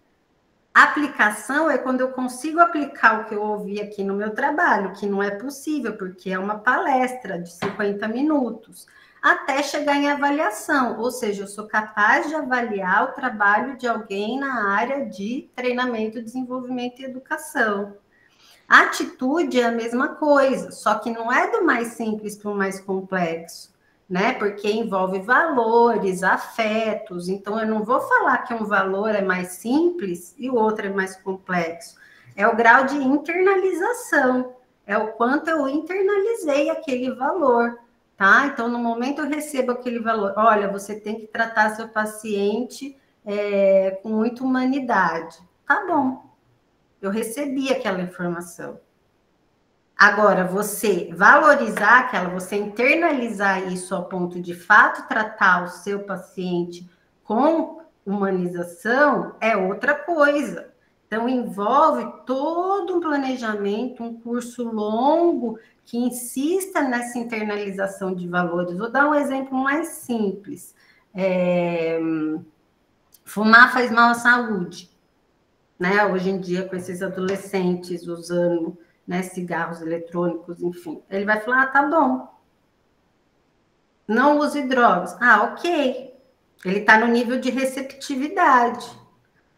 Aplicação é quando eu consigo aplicar o que eu ouvi aqui no meu trabalho, que não é possível, porque é uma palestra de 50 minutos, até chegar em avaliação, ou seja, eu sou capaz de avaliar o trabalho de alguém na área de treinamento, desenvolvimento e educação. A atitude é a mesma coisa, só que não é do mais simples para o mais complexo, né? Porque envolve valores, afetos. Então, eu não vou falar que um valor é mais simples e o outro é mais complexo. É o grau de internalização, é o quanto eu internalizei aquele valor, tá? Então, no momento eu recebo aquele valor, olha, você tem que tratar seu paciente com muita humanidade. Tá bom. Eu recebi aquela informação. Agora, você valorizar aquela, você internalizar isso ao ponto de fato tratar o seu paciente com humanização é outra coisa. Então, envolve todo um planejamento, um curso longo que insista nessa internalização de valores. Vou dar um exemplo mais simples. Fumar faz mal à saúde. Né? Hoje em dia, com esses adolescentes usando, né, cigarros eletrônicos, enfim. Ele vai falar, tá bom. Não use drogas. Ok. Ele está no nível de receptividade.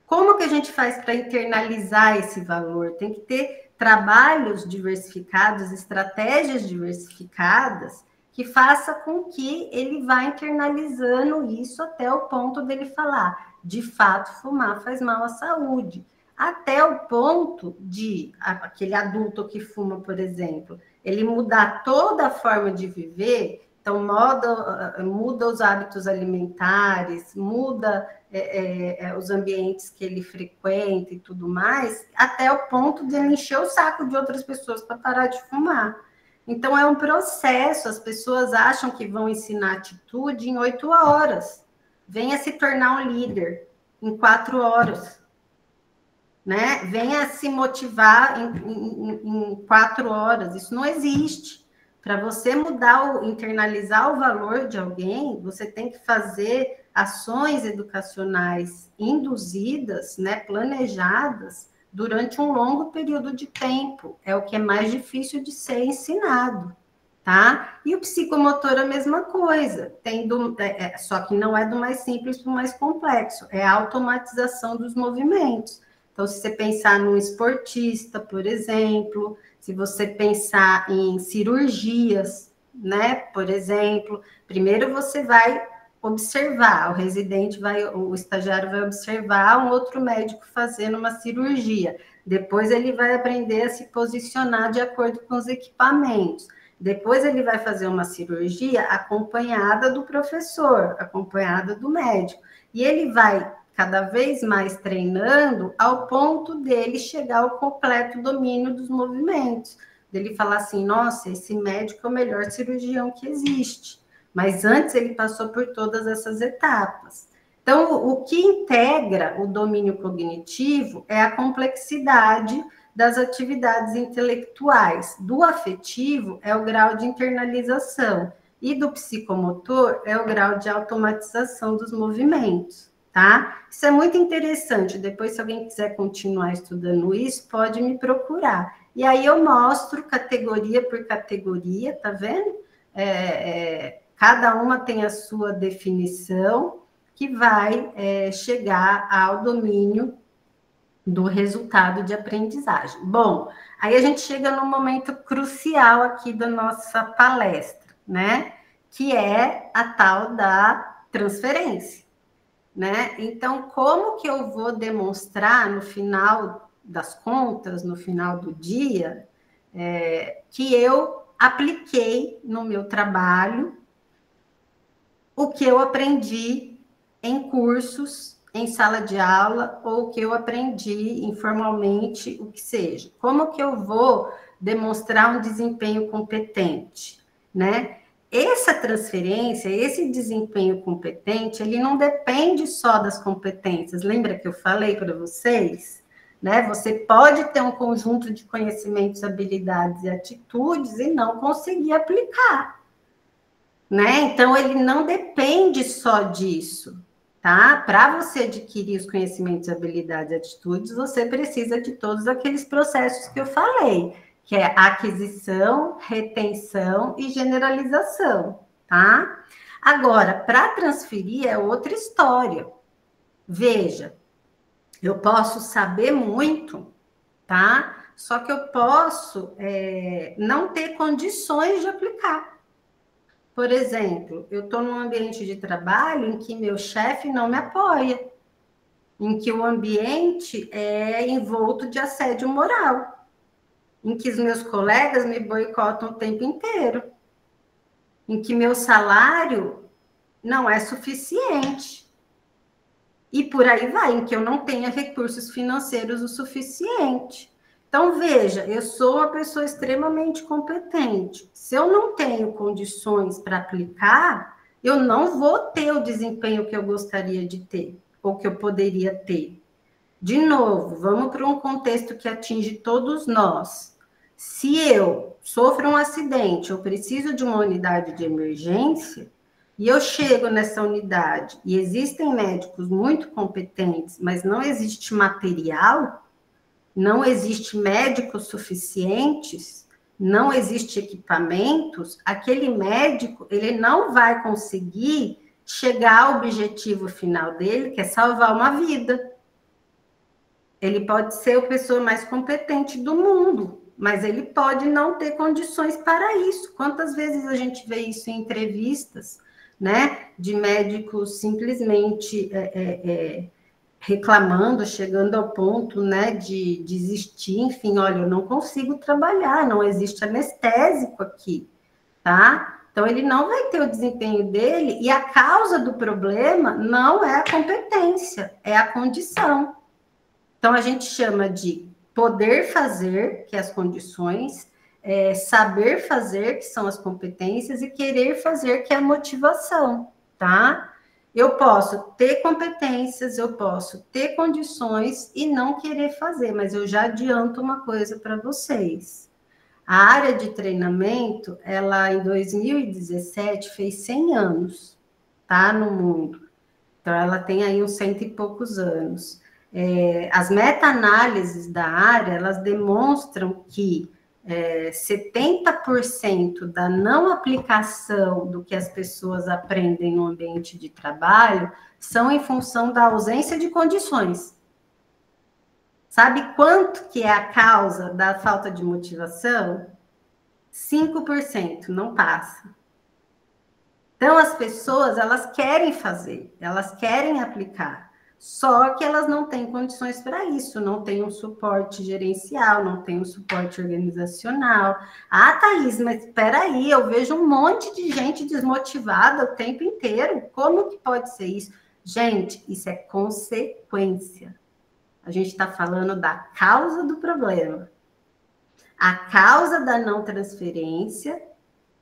Como que a gente faz para internalizar esse valor? Tem que ter trabalhos diversificados, estratégias diversificadas, que faça com que ele vá internalizando isso até o ponto dele falar, de fato, fumar faz mal à saúde. Até o ponto de aquele adulto que fuma, por exemplo, ele mudar toda a forma de viver, então muda os hábitos alimentares, muda os ambientes que ele frequenta e tudo mais, até o ponto de ele encher o saco de outras pessoas para parar de fumar. Então, é um processo, as pessoas acham que vão ensinar atitude em 8 horas. Venha se tornar um líder em 4 horas. Né? Venha se motivar em 4 horas. Isso não existe. Para você mudar, internalizar o valor de alguém, você tem que fazer ações educacionais induzidas, né, planejadas, durante um longo período de tempo. É o que é mais difícil de ser ensinado, tá? E o psicomotor a mesma coisa. Só que não é do mais simples para o mais complexo. É a automatização dos movimentos. Então, se você pensar num esportista, por exemplo, se você pensar em cirurgias, né, por exemplo, primeiro você vai observar, o estagiário vai observar um outro médico fazendo uma cirurgia. Depois ele vai aprender a se posicionar de acordo com os equipamentos. Depois ele vai fazer uma cirurgia acompanhada do professor, acompanhada do médico. E ele vai cada vez mais treinando ao ponto dele chegar ao completo domínio dos movimentos. Dele falar assim, nossa, esse médico é o melhor cirurgião que existe. Mas antes ele passou por todas essas etapas. Então, o que integra o domínio cognitivo é a complexidade das atividades intelectuais. Do afetivo é o grau de internalização. E do psicomotor é o grau de automatização dos movimentos. Tá? Isso é muito interessante. Depois, se alguém quiser continuar estudando isso, pode me procurar. E aí eu mostro categoria por categoria, tá vendo? Cada uma tem a sua definição, que vai chegar ao domínio do resultado de aprendizagem. Bom, aí a gente chega no momento crucial aqui da nossa palestra, né? Que é a tal da transferência, né? Então, como que eu vou demonstrar no final das contas, no final do dia, que eu apliquei no meu trabalho o que eu aprendi em cursos, em sala de aula, ou o que eu aprendi informalmente, o que seja. Como que eu vou demonstrar um desempenho competente, né? Essa transferência, esse desempenho competente, ele não depende só das competências. Lembra que eu falei para vocês? né? Você pode ter um conjunto de conhecimentos, habilidades e atitudes e não conseguir aplicar, né? Então, ele não depende só disso, tá? Para você adquirir os conhecimentos, habilidades e atitudes, você precisa de todos aqueles processos que eu falei, que é aquisição, retenção e generalização, tá? Agora, para transferir é outra história. Veja, eu posso saber muito, tá? Só que eu posso não ter condições de aplicar. Por exemplo, eu estou num ambiente de trabalho em que meu chefe não me apoia, em que o ambiente é envolto de assédio moral, em que os meus colegas me boicotam o tempo inteiro, em que meu salário não é suficiente. E por aí vai, em que eu não tenha recursos financeiros o suficiente. Então, veja, eu sou uma pessoa extremamente competente. Se eu não tenho condições para aplicar, eu não vou ter o desempenho que eu gostaria de ter, ou que eu poderia ter. De novo, vamos para um contexto que atinge todos nós. Se eu sofro um acidente, eu preciso de uma unidade de emergência, e eu chego nessa unidade, e existem médicos muito competentes, mas não existe material, não existe médicos suficientes, não existe equipamentos, aquele médico, ele não vai conseguir chegar ao objetivo final dele, que é salvar uma vida. Ele pode ser a pessoa mais competente do mundo, mas ele pode não ter condições para isso. Quantas vezes a gente vê isso em entrevistas, né, de médicos simplesmente reclamando, chegando ao ponto, né, de desistir, enfim, olha, eu não consigo trabalhar, não existe anestésico aqui, tá? Então, ele não vai ter o desempenho dele, e a causa do problema não é a competência, é a condição. Então, a gente chama de poder fazer, que é as condições, saber fazer, que são as competências, e querer fazer, que é a motivação, tá? Eu posso ter competências, eu posso ter condições e não querer fazer, mas eu já adianto uma coisa para vocês. A área de treinamento, ela em 2017 fez 100 anos, tá, no mundo. Então, ela tem aí uns 100 e poucos anos. As meta-análises da área, elas demonstram que 70% da não aplicação do que as pessoas aprendem no ambiente de trabalho são em função da ausência de condições. Sabe quanto que é a causa da falta de motivação? 5%, não passa. Então, as pessoas, elas querem fazer, elas querem aplicar, só que elas não têm condições para isso, não tem um suporte gerencial, não tem um suporte organizacional. Ah, Thaís, mas espera aí, eu vejo um monte de gente desmotivada o tempo inteiro. Como que pode ser isso? Gente, isso é consequência. A gente está falando da causa do problema. A causa da não transferência,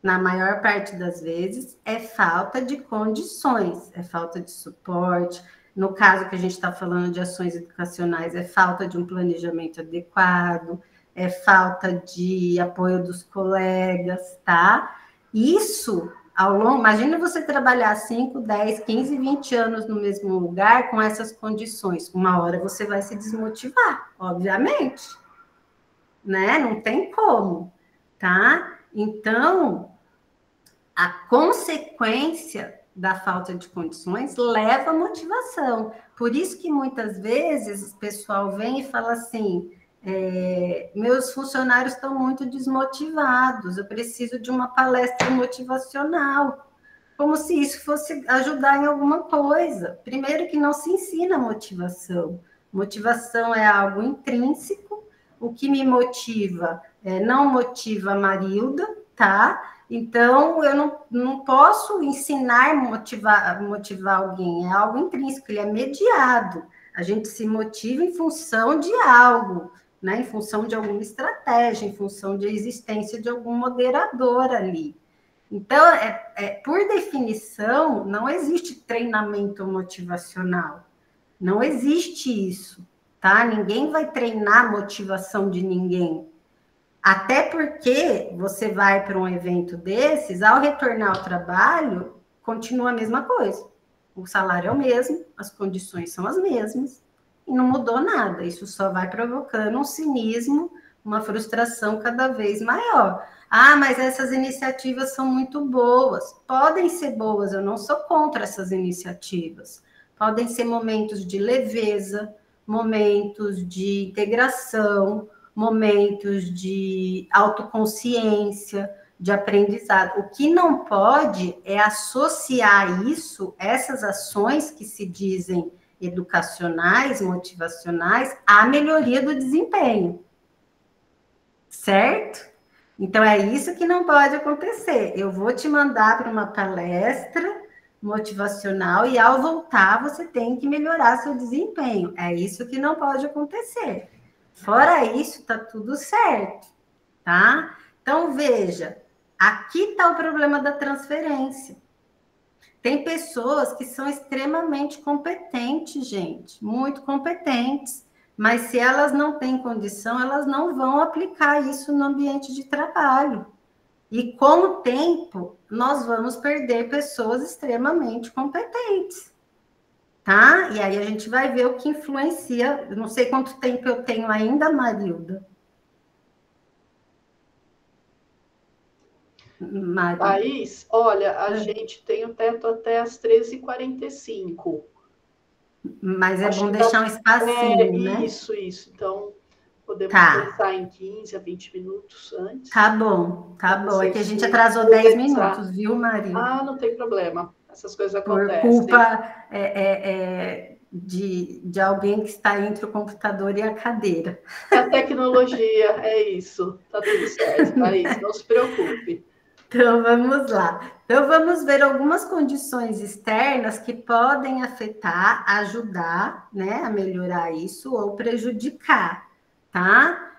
na maior parte das vezes, é falta de condições, é falta de suporte. No caso que a gente está falando de ações educacionais, é falta de um planejamento adequado, é falta de apoio dos colegas, tá? Isso, ao longo... Imagina você trabalhar 5, 10, 15, 20 anos no mesmo lugar com essas condições. Uma hora você vai se desmotivar, obviamente, né? Não tem como, tá? Então, a consequência da falta de condições leva à motivação. Por isso que muitas vezes o pessoal vem e fala assim, meus funcionários estão muito desmotivados, eu preciso de uma palestra motivacional, como se isso fosse ajudar em alguma coisa. Primeiro que não se ensina motivação. Motivação é algo intrínseco, o que me motiva não motiva a Marilda, tá? Então, eu não posso ensinar motivar alguém, é algo intrínseco, ele é mediado. A gente se motiva em função de algo, né? Em função de alguma estratégia, em função da existência de algum moderador ali. Então, por definição, não existe treinamento motivacional. Não existe isso, tá? Ninguém vai treinar a motivação de ninguém. Até porque você vai para um evento desses, ao retornar ao trabalho, continua a mesma coisa. O salário é o mesmo, as condições são as mesmas, e não mudou nada. Isso só vai provocando um cinismo, uma frustração cada vez maior. Ah, mas essas iniciativas são muito boas. Podem ser boas, eu não sou contra essas iniciativas. Podem ser momentos de leveza, momentos de integração, momentos de autoconsciência, de aprendizado. O que não pode é associar isso, essas ações que se dizem educacionais, motivacionais, à melhoria do desempenho. Certo? Então, é isso que não pode acontecer. Eu vou te mandar para uma palestra motivacional e, ao voltar, você tem que melhorar seu desempenho. É isso que não pode acontecer. Fora isso, tá tudo certo, tá? Então, veja, aqui está o problema da transferência. Tem pessoas que são extremamente competentes, gente, muito competentes, mas se elas não têm condição, elas não vão aplicar isso no ambiente de trabalho. E com o tempo, nós vamos perder pessoas extremamente competentes, tá? E aí a gente vai ver o que influencia. Eu não sei quanto tempo eu tenho ainda, Marilda. Thaís, olha, a gente tem o teto até às 13h45. Mas é bom deixar um espacinho, né? Isso. Então, podemos pensar em 15 a 20 minutos antes. Tá bom. É que a gente atrasou 10 minutos, viu, Maria? Ah, não tem problema. Essas coisas acontecem. Por culpa de alguém que está entre o computador e a cadeira. É a tecnologia, é isso. Tá tudo certo, Thaís, não se preocupe. Então, vamos lá. Então, vamos ver algumas condições externas que podem afetar, ajudar, né, a melhorar isso ou prejudicar, tá?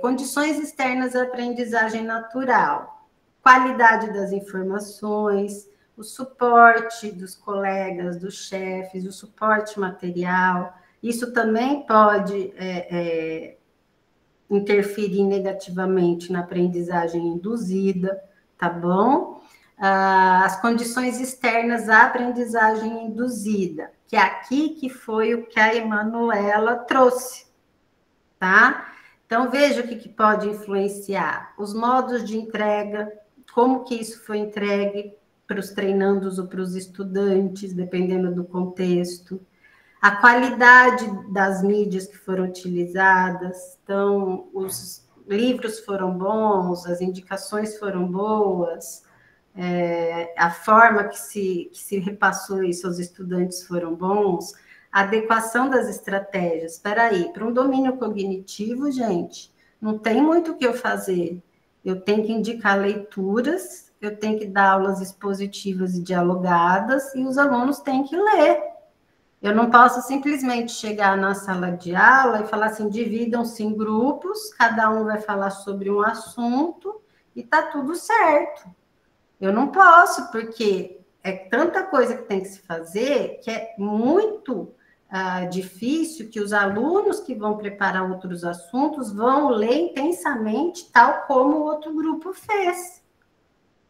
Condições externas à aprendizagem natural. Qualidade das informações, o suporte dos colegas, dos chefes, o suporte material. Isso também pode interferir negativamente na aprendizagem induzida, tá bom? As condições externas à aprendizagem induzida, que é aqui que foi o que a Emanuela trouxe, tá? Então, veja o que pode influenciar. Os modos de entrega, como que isso foi entregue para os treinandos ou para os estudantes, dependendo do contexto. A qualidade das mídias que foram utilizadas, então, os livros foram bons, as indicações foram boas, a forma que se repassou isso aos estudantes foram bons, a adequação das estratégias. Espera aí, para um domínio cognitivo, gente, não tem muito o que eu fazer. Eu tenho que indicar leituras, eu tenho que dar aulas expositivas e dialogadas, e os alunos têm que ler. Eu não posso simplesmente chegar na sala de aula e falar assim, dividam-se em grupos, cada um vai falar sobre um assunto e tá tudo certo. Eu não posso, porque é tanta coisa que tem que se fazer que é muito difícil que os alunos que vão preparar outros assuntos vão ler intensamente, tal como o outro grupo fez.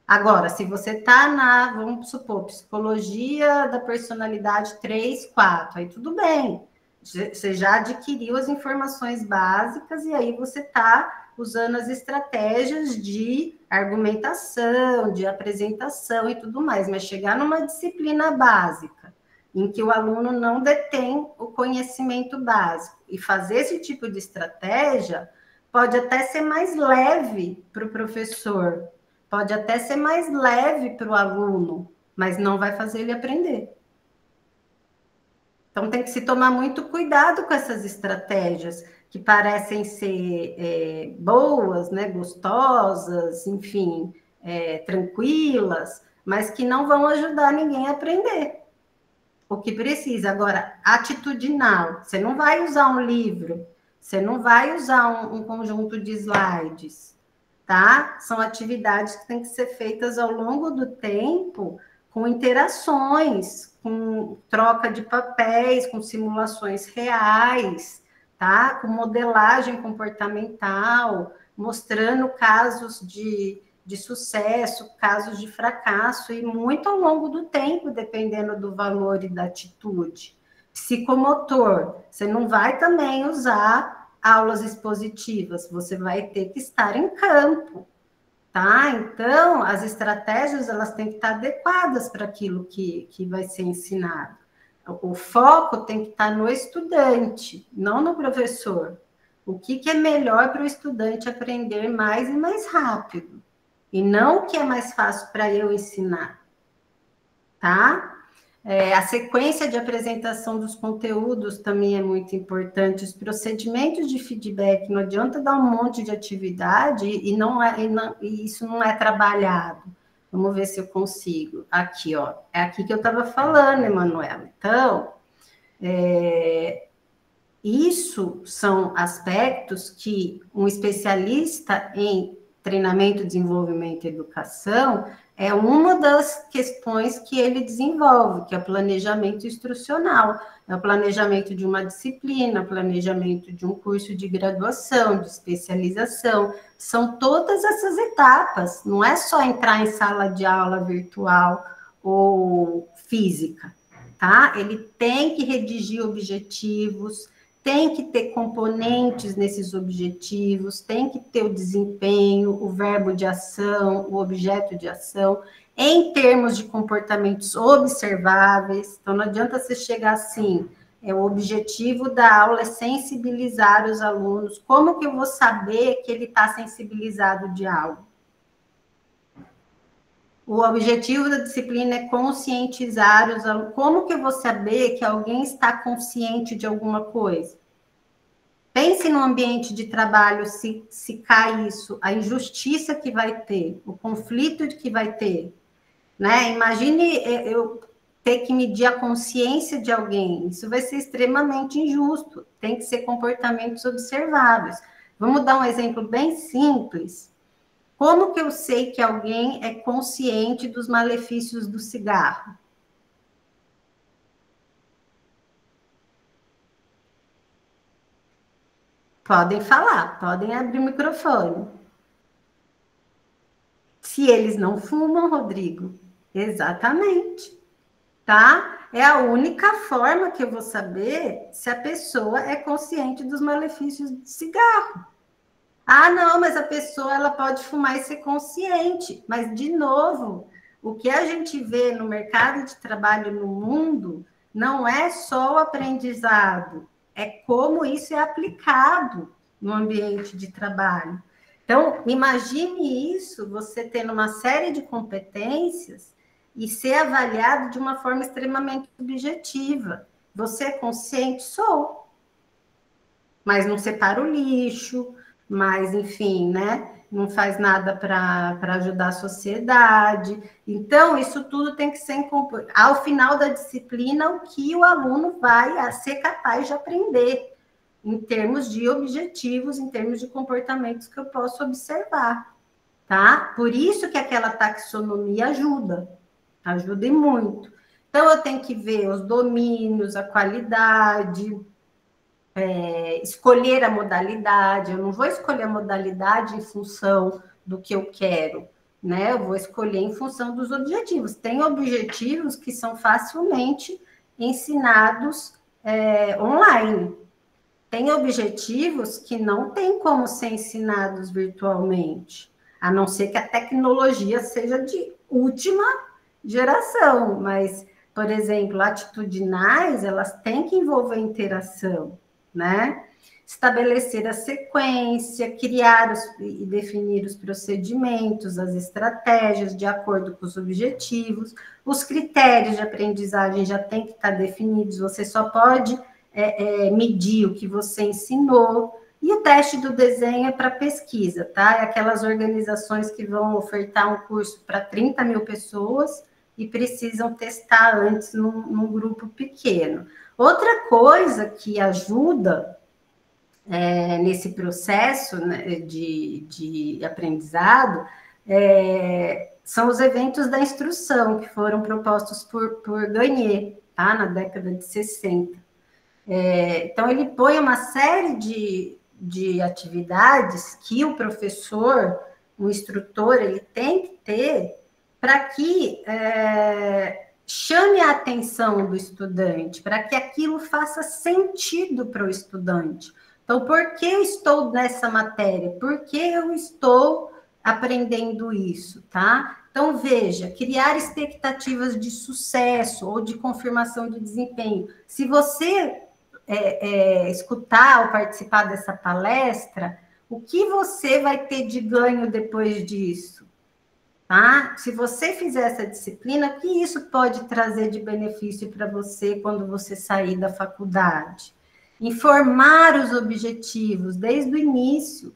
Agora, se você está vamos supor, psicologia da personalidade 3, 4, aí tudo bem. Você já adquiriu as informações básicas e aí você está usando as estratégias de argumentação, de apresentação e tudo mais. Mas chegar numa disciplina básica, em que o aluno não detém o conhecimento básico, e fazer esse tipo de estratégia pode até ser mais leve para o professor, pode até ser mais leve para o aluno, mas não vai fazer ele aprender. Então, tem que se tomar muito cuidado com essas estratégias que parecem ser boas, né, gostosas, enfim, tranquilas, mas que não vão ajudar ninguém a aprender o que precisa. Agora, atitudinal, você não vai usar um livro, você não vai usar um conjunto de slides, tá? São atividades que têm que ser feitas ao longo do tempo, com interações, com troca de papéis, com simulações reais, tá? Com modelagem comportamental, mostrando casos de sucesso, casos de fracasso, e muito ao longo do tempo, dependendo do valor e da atitude. Psicomotor, você não vai também usar aulas expositivas, você vai ter que estar em campo, tá? Então, as estratégias, elas têm que estar adequadas para aquilo que vai ser ensinado. O foco tem que estar no estudante, não no professor. O que é melhor para o estudante aprender mais e mais rápido, e não o que é mais fácil para eu ensinar, tá? A sequência de apresentação dos conteúdos também é muito importante. Os procedimentos de feedback, não adianta dar um monte de atividade e isso não é trabalhado. Vamos ver se eu consigo. Aqui, ó. É aqui que eu estava falando, Emanuela. Então, isso são aspectos que um especialista em treinamento, desenvolvimento e educação é uma das questões que ele desenvolve, que é o planejamento instrucional, é o planejamento de uma disciplina, planejamento de um curso de graduação, de especialização, são todas essas etapas, não é só entrar em sala de aula virtual ou física, tá? Ele tem que redigir objetivos, tem que ter componentes nesses objetivos, tem que ter o desempenho, o verbo de ação, o objeto de ação, em termos de comportamentos observáveis. Então, não adianta você chegar assim, o objetivo da aula é sensibilizar os alunos. Como que eu vou saber que ele está sensibilizado de algo? O objetivo da disciplina é conscientizar os alunos. Como que eu vou saber que alguém está consciente de alguma coisa? Pense no ambiente de trabalho, se cai isso, a injustiça que vai ter, o conflito que vai ter, né? Imagine eu ter que medir a consciência de alguém. Isso vai ser extremamente injusto. Tem que ser comportamentos observáveis. Vamos dar um exemplo bem simples. Como que eu sei que alguém é consciente dos malefícios do cigarro? Podem falar, podem abrir o microfone. Se eles não fumam, Rodrigo. Exatamente. Tá? É a única forma que eu vou saber se a pessoa é consciente dos malefícios do cigarro. Ah, não, mas a pessoa ela pode fumar e ser consciente. Mas, de novo, o que a gente vê no mercado de trabalho no mundo não é só o aprendizado, é como isso é aplicado no ambiente de trabalho. Então, imagine isso, você tendo uma série de competências e ser avaliado de uma forma extremamente objetiva. Você é consciente? Sou. Mas não separa o lixo, mas, enfim, né? Não faz nada para ajudar a sociedade. Então, isso tudo tem que ser ao final da disciplina, o que o aluno vai ser capaz de aprender, em termos de objetivos, em termos de comportamentos que eu posso observar, tá? Por isso que aquela taxonomia ajuda e muito. Então, eu tenho que ver os domínios, a qualidade, escolher a modalidade. Eu não vou escolher a modalidade em função do que eu quero, né? Eu vou escolher em função dos objetivos. Tem objetivos que são facilmente ensinados online. Tem objetivos que não tem como ser ensinados virtualmente, a não ser que a tecnologia seja de última geração. Mas, por exemplo, atitudinais, elas têm que envolver interação, né? Estabelecer a sequência, criar e definir os procedimentos, as estratégias de acordo com os objetivos, os critérios de aprendizagem já têm que estar definidos, você só pode medir o que você ensinou, e o teste do desenho é para pesquisa, tá? É aquelas organizações que vão ofertar um curso para 30 mil pessoas e precisam testar antes num grupo pequeno. Outra coisa que ajuda nesse processo, né, de aprendizado são os eventos da instrução, que foram propostos por Gagné, tá? Na década de 60. Então, ele põe uma série de atividades que o professor, o instrutor, ele tem que ter para que chame a atenção do estudante, para que aquilo faça sentido para o estudante. Então, por que eu estou nessa matéria? Por que eu estou aprendendo isso, tá? Então, veja, criar expectativas de sucesso ou de confirmação de desempenho. Se você escutar ou participar dessa palestra, o que você vai ter de ganho depois disso? Tá? Se você fizer essa disciplina, o que isso pode trazer de benefício para você quando você sair da faculdade? Informar os objetivos desde o início.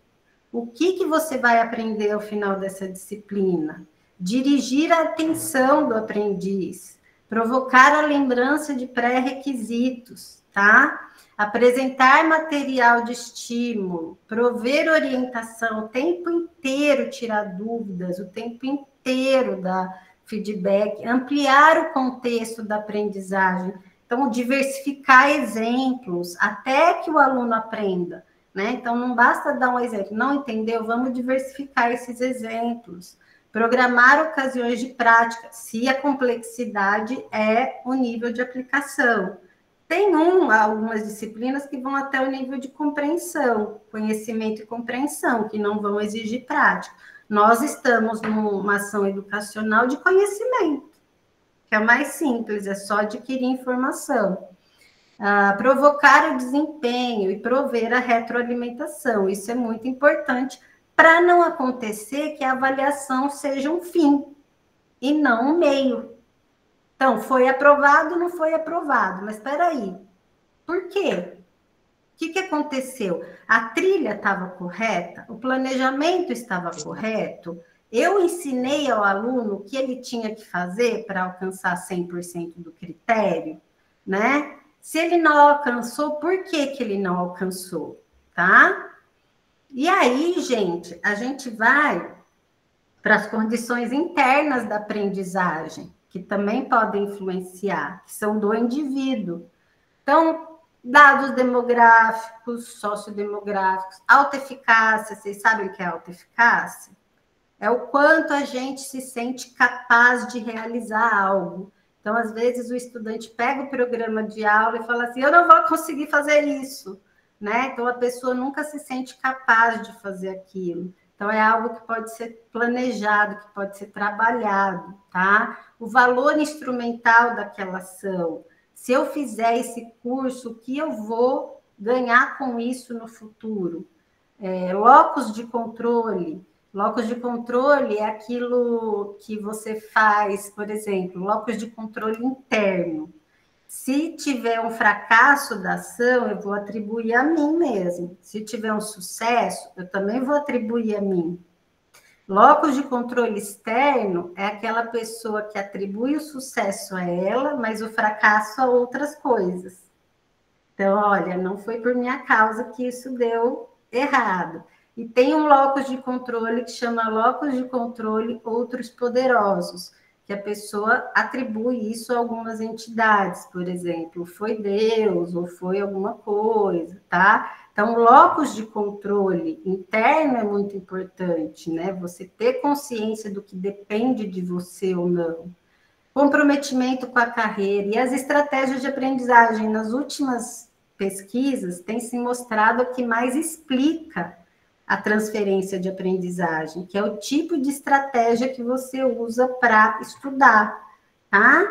O que você vai aprender ao final dessa disciplina? Dirigir a atenção do aprendiz, provocar a lembrança de pré-requisitos, tá? Apresentar material de estímulo, prover orientação o tempo inteiro, tirar dúvidas, o tempo inteiro dar feedback, ampliar o contexto da aprendizagem. Então, diversificar exemplos até que o aluno aprenda, né? Então, não basta dar um exemplo. Não entendeu? Vamos diversificar esses exemplos. Programar ocasiões de prática, se a complexidade é o nível de aplicação. Tem algumas disciplinas que vão até o nível de compreensão, conhecimento e compreensão, que não vão exigir prática. Nós estamos numa ação educacional de conhecimento, que é mais simples, é só adquirir informação. Provocar o desempenho e prover a retroalimentação, isso é muito importante, para não acontecer que a avaliação seja um fim e não um meio. Então, foi aprovado, não foi aprovado, mas espera aí, por quê? O que aconteceu? A trilha estava correta? O planejamento estava correto? Eu ensinei ao aluno o que ele tinha que fazer para alcançar 100% do critério, né? Se ele não alcançou, por que ele não alcançou, tá? E aí, gente, a gente vai para as condições internas da aprendizagem, que também podem influenciar, que são do indivíduo. Então, dados demográficos, sociodemográficos, autoeficácia, vocês sabem o que é autoeficácia? É o quanto a gente se sente capaz de realizar algo. Então, às vezes, o estudante pega o programa de aula e fala assim, eu não vou conseguir fazer isso, né? Então, a pessoa nunca se sente capaz de fazer aquilo. Então, é algo que pode ser planejado, que pode ser trabalhado, tá? O valor instrumental daquela ação. Se eu fizer esse curso, o que eu vou ganhar com isso no futuro? Locus de controle. Locus de controle é aquilo que você faz, por exemplo, locus de controle interno. Se tiver um fracasso da ação, eu vou atribuir a mim mesmo. Se tiver um sucesso, eu também vou atribuir a mim. Locus de controle externo é aquela pessoa que atribui o sucesso a ela, mas o fracasso a outras coisas. Então, olha, não foi por minha causa que isso deu errado. E tem um locus de controle que chama locus de controle outros poderosos, que a pessoa atribui isso a algumas entidades, por exemplo, foi Deus ou foi alguma coisa, tá? Então, o locus de controle interno é muito importante, né? Você ter consciência do que depende de você ou não. Comprometimento com a carreira e as estratégias de aprendizagem. Nas últimas pesquisas, tem se mostrado a que mais explica a transferência de aprendizagem, que é o tipo de estratégia que você usa para estudar, tá?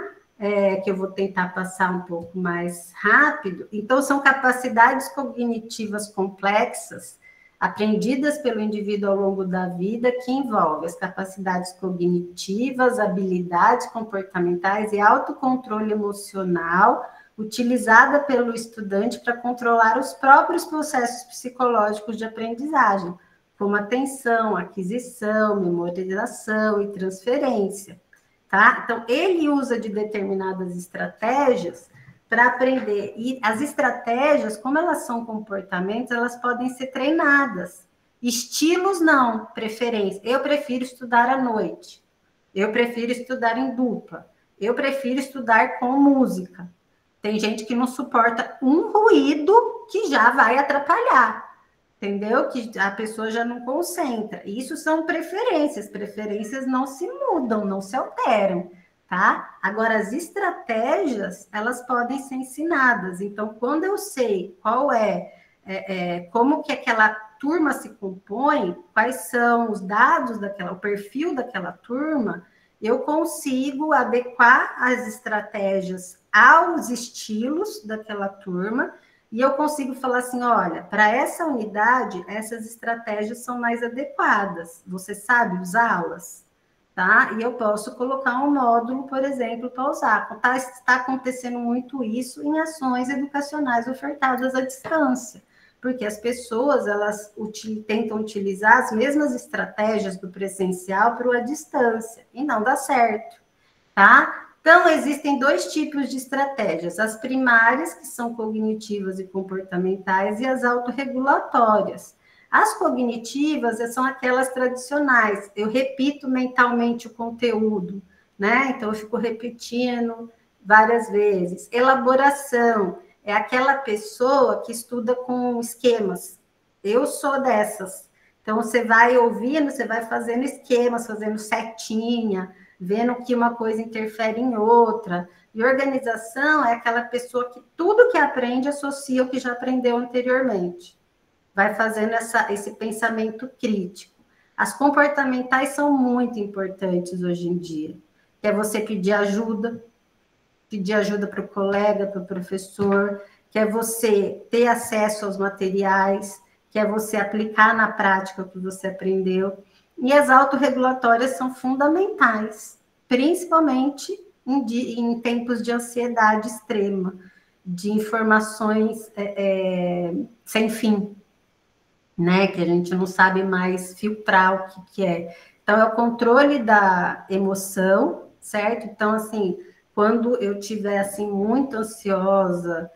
Que eu vou tentar passar um pouco mais rápido. Então, são capacidades cognitivas complexas, aprendidas pelo indivíduo ao longo da vida, que envolvem as capacidades cognitivas, habilidades comportamentais e autocontrole emocional, utilizada pelo estudante para controlar os próprios processos psicológicos de aprendizagem, como atenção, aquisição, memorização e transferência, tá? Então, ele usa de determinadas estratégias para aprender. E as estratégias, como elas são comportamentos, elas podem ser treinadas. Estilos, não, preferência. Eu prefiro estudar à noite. Eu prefiro estudar em dupla. Eu prefiro estudar com música. Tem gente que não suporta um ruído que já vai atrapalhar, entendeu? Que a pessoa já não concentra. Isso são preferências. Preferências não se mudam, não se alteram, tá? Agora, as estratégias, elas podem ser ensinadas. Então, quando eu sei qual como que aquela turma se compõe, quais são os dados daquela, o perfil daquela turma, eu consigo adequar as estratégias aos estilos daquela turma e eu consigo falar assim, olha, para essa unidade, essas estratégias são mais adequadas. Você sabe usá-las? Tá? E eu posso colocar um módulo, por exemplo, para usar. Está acontecendo muito isso em ações educacionais ofertadas à distância, porque as pessoas elas tentam utilizar as mesmas estratégias do presencial para o à distância, e não dá certo, tá? Então, existem dois tipos de estratégias, as primárias, que são cognitivas e comportamentais, e as autorregulatórias. As cognitivas são aquelas tradicionais, eu repito mentalmente o conteúdo, né? Então, eu fico repetindo várias vezes. Elaboração, é aquela pessoa que estuda com esquemas. Eu sou dessas. Então, você vai ouvindo, você vai fazendo esquemas, fazendo setinha, vendo que uma coisa interfere em outra. E organização é aquela pessoa que tudo que aprende associa o que já aprendeu anteriormente. Vai fazendo esse pensamento crítico. As comportamentais são muito importantes hoje em dia. Que é você pedir ajuda para o colega, para o professor, que é você ter acesso aos materiais, que é você aplicar na prática o que você aprendeu. E as autorregulatórias são fundamentais, principalmente em tempos de ansiedade extrema, de informações sem fim, né? Que a gente não sabe mais filtrar o que é. Então, é o controle da emoção, certo? Então, assim, quando eu estiver assim, muito ansiosa,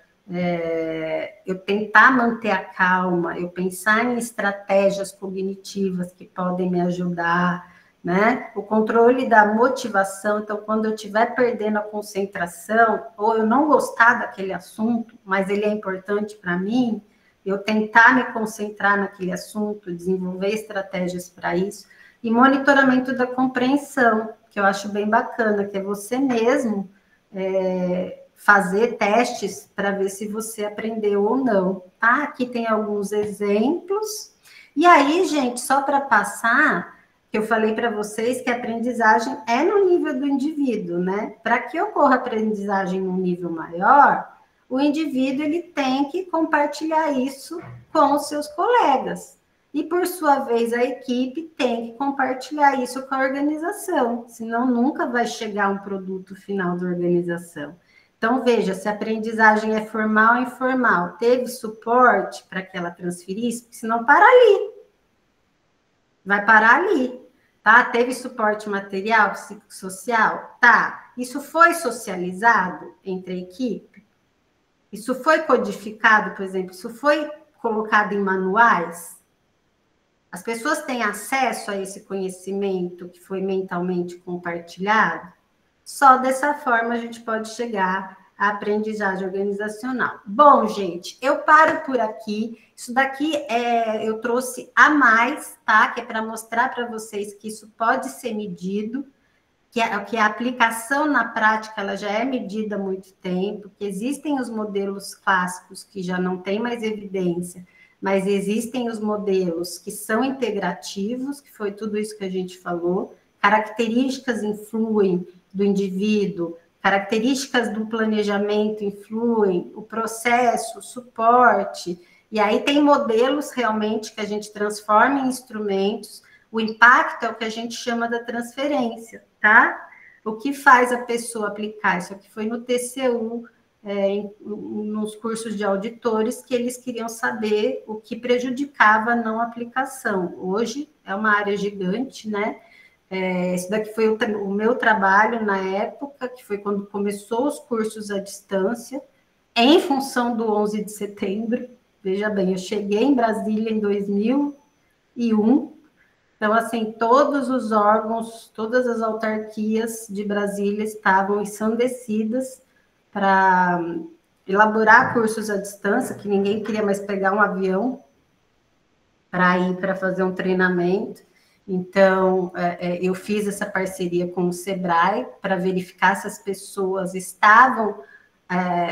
eu tentar manter a calma, eu pensar em estratégias cognitivas que podem me ajudar, né? O controle da motivação, então, quando eu estiver perdendo a concentração, ou eu não gostar daquele assunto, mas ele é importante para mim, eu tentar me concentrar naquele assunto, desenvolver estratégias para isso, e monitoramento da compreensão, que eu acho bem bacana, que é você mesmo fazer testes para ver se você aprendeu ou não, tá? Aqui tem alguns exemplos. E aí, gente, só para passar, eu falei para vocês que a aprendizagem é no nível do indivíduo, né? Para que ocorra aprendizagem num nível maior, o indivíduo ele tem que compartilhar isso com os seus colegas. E, por sua vez, a equipe tem que compartilhar isso com a organização, senão nunca vai chegar um produto final da organização. Então, veja, se a aprendizagem é formal ou informal, teve suporte para que ela transferisse, porque senão para ali. Vai parar ali, tá? Teve suporte material, psicossocial? Tá. Isso foi socializado entre a equipe? Isso foi codificado, por exemplo? Isso foi colocado em manuais? As pessoas têm acesso a esse conhecimento que foi mentalmente compartilhado? Só dessa forma a gente pode chegar à aprendizagem organizacional. Bom, gente, eu paro por aqui. Isso daqui eu trouxe a mais, tá? Que é para mostrar para vocês que isso pode ser medido, que a aplicação na prática ela já é medida há muito tempo, que existem os modelos clássicos que já não têm mais evidência, mas existem os modelos que são integrativos, que foi tudo isso que a gente falou, características influem do indivíduo, características do planejamento influem, o processo, o suporte, e aí tem modelos realmente que a gente transforma em instrumentos, o impacto é o que a gente chama da transferência, tá? O que faz a pessoa aplicar? Isso aqui foi no TCU, nos cursos de auditores, que eles queriam saber o que prejudicava a não aplicação. Hoje é uma área gigante, né? Isso daqui foi o meu trabalho na época, que foi quando começou os cursos à distância, em função do 11 de setembro. Veja bem, eu cheguei em Brasília em 2001, Então, assim, todos os órgãos, todas as autarquias de Brasília estavam ensandecidas para elaborar cursos à distância, que ninguém queria mais pegar um avião para ir para fazer um treinamento. Então, eu fiz essa parceria com o Sebrae para verificar se as pessoas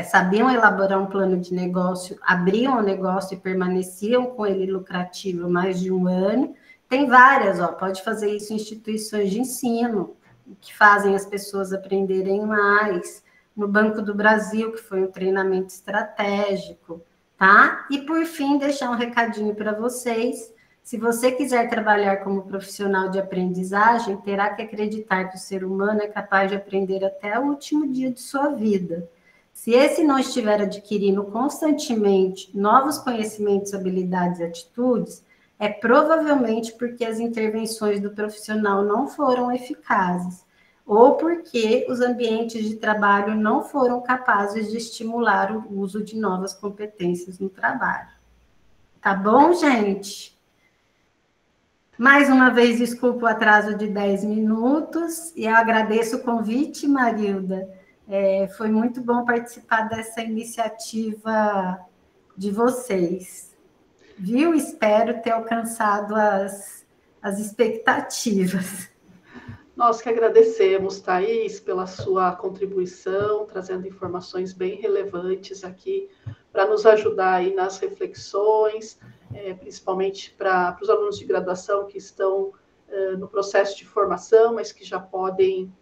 sabiam elaborar um plano de negócio, abriam o negócio e permaneciam com ele lucrativo mais de um ano. Tem várias, pode fazer isso em instituições de ensino, que fazem as pessoas aprenderem mais, no Banco do Brasil, que foi um treinamento estratégico, tá? E, por fim, deixar um recadinho para vocês. Se você quiser trabalhar como profissional de aprendizagem, terá que acreditar que o ser humano é capaz de aprender até o último dia de sua vida. Se esse não estiver adquirindo constantemente novos conhecimentos, habilidades e atitudes, é provavelmente porque as intervenções do profissional não foram eficazes, ou porque os ambientes de trabalho não foram capazes de estimular o uso de novas competências no trabalho. Tá bom, gente? Mais uma vez, desculpa o atraso de 10 minutos, e eu agradeço o convite, Marilda. Foi muito bom participar dessa iniciativa de vocês. Viu? Espero ter alcançado as expectativas. Nós que agradecemos, Thaís, pela sua contribuição, trazendo informações bem relevantes aqui para nos ajudar aí nas reflexões, principalmente para os alunos de graduação que estão no processo de formação, mas que já podem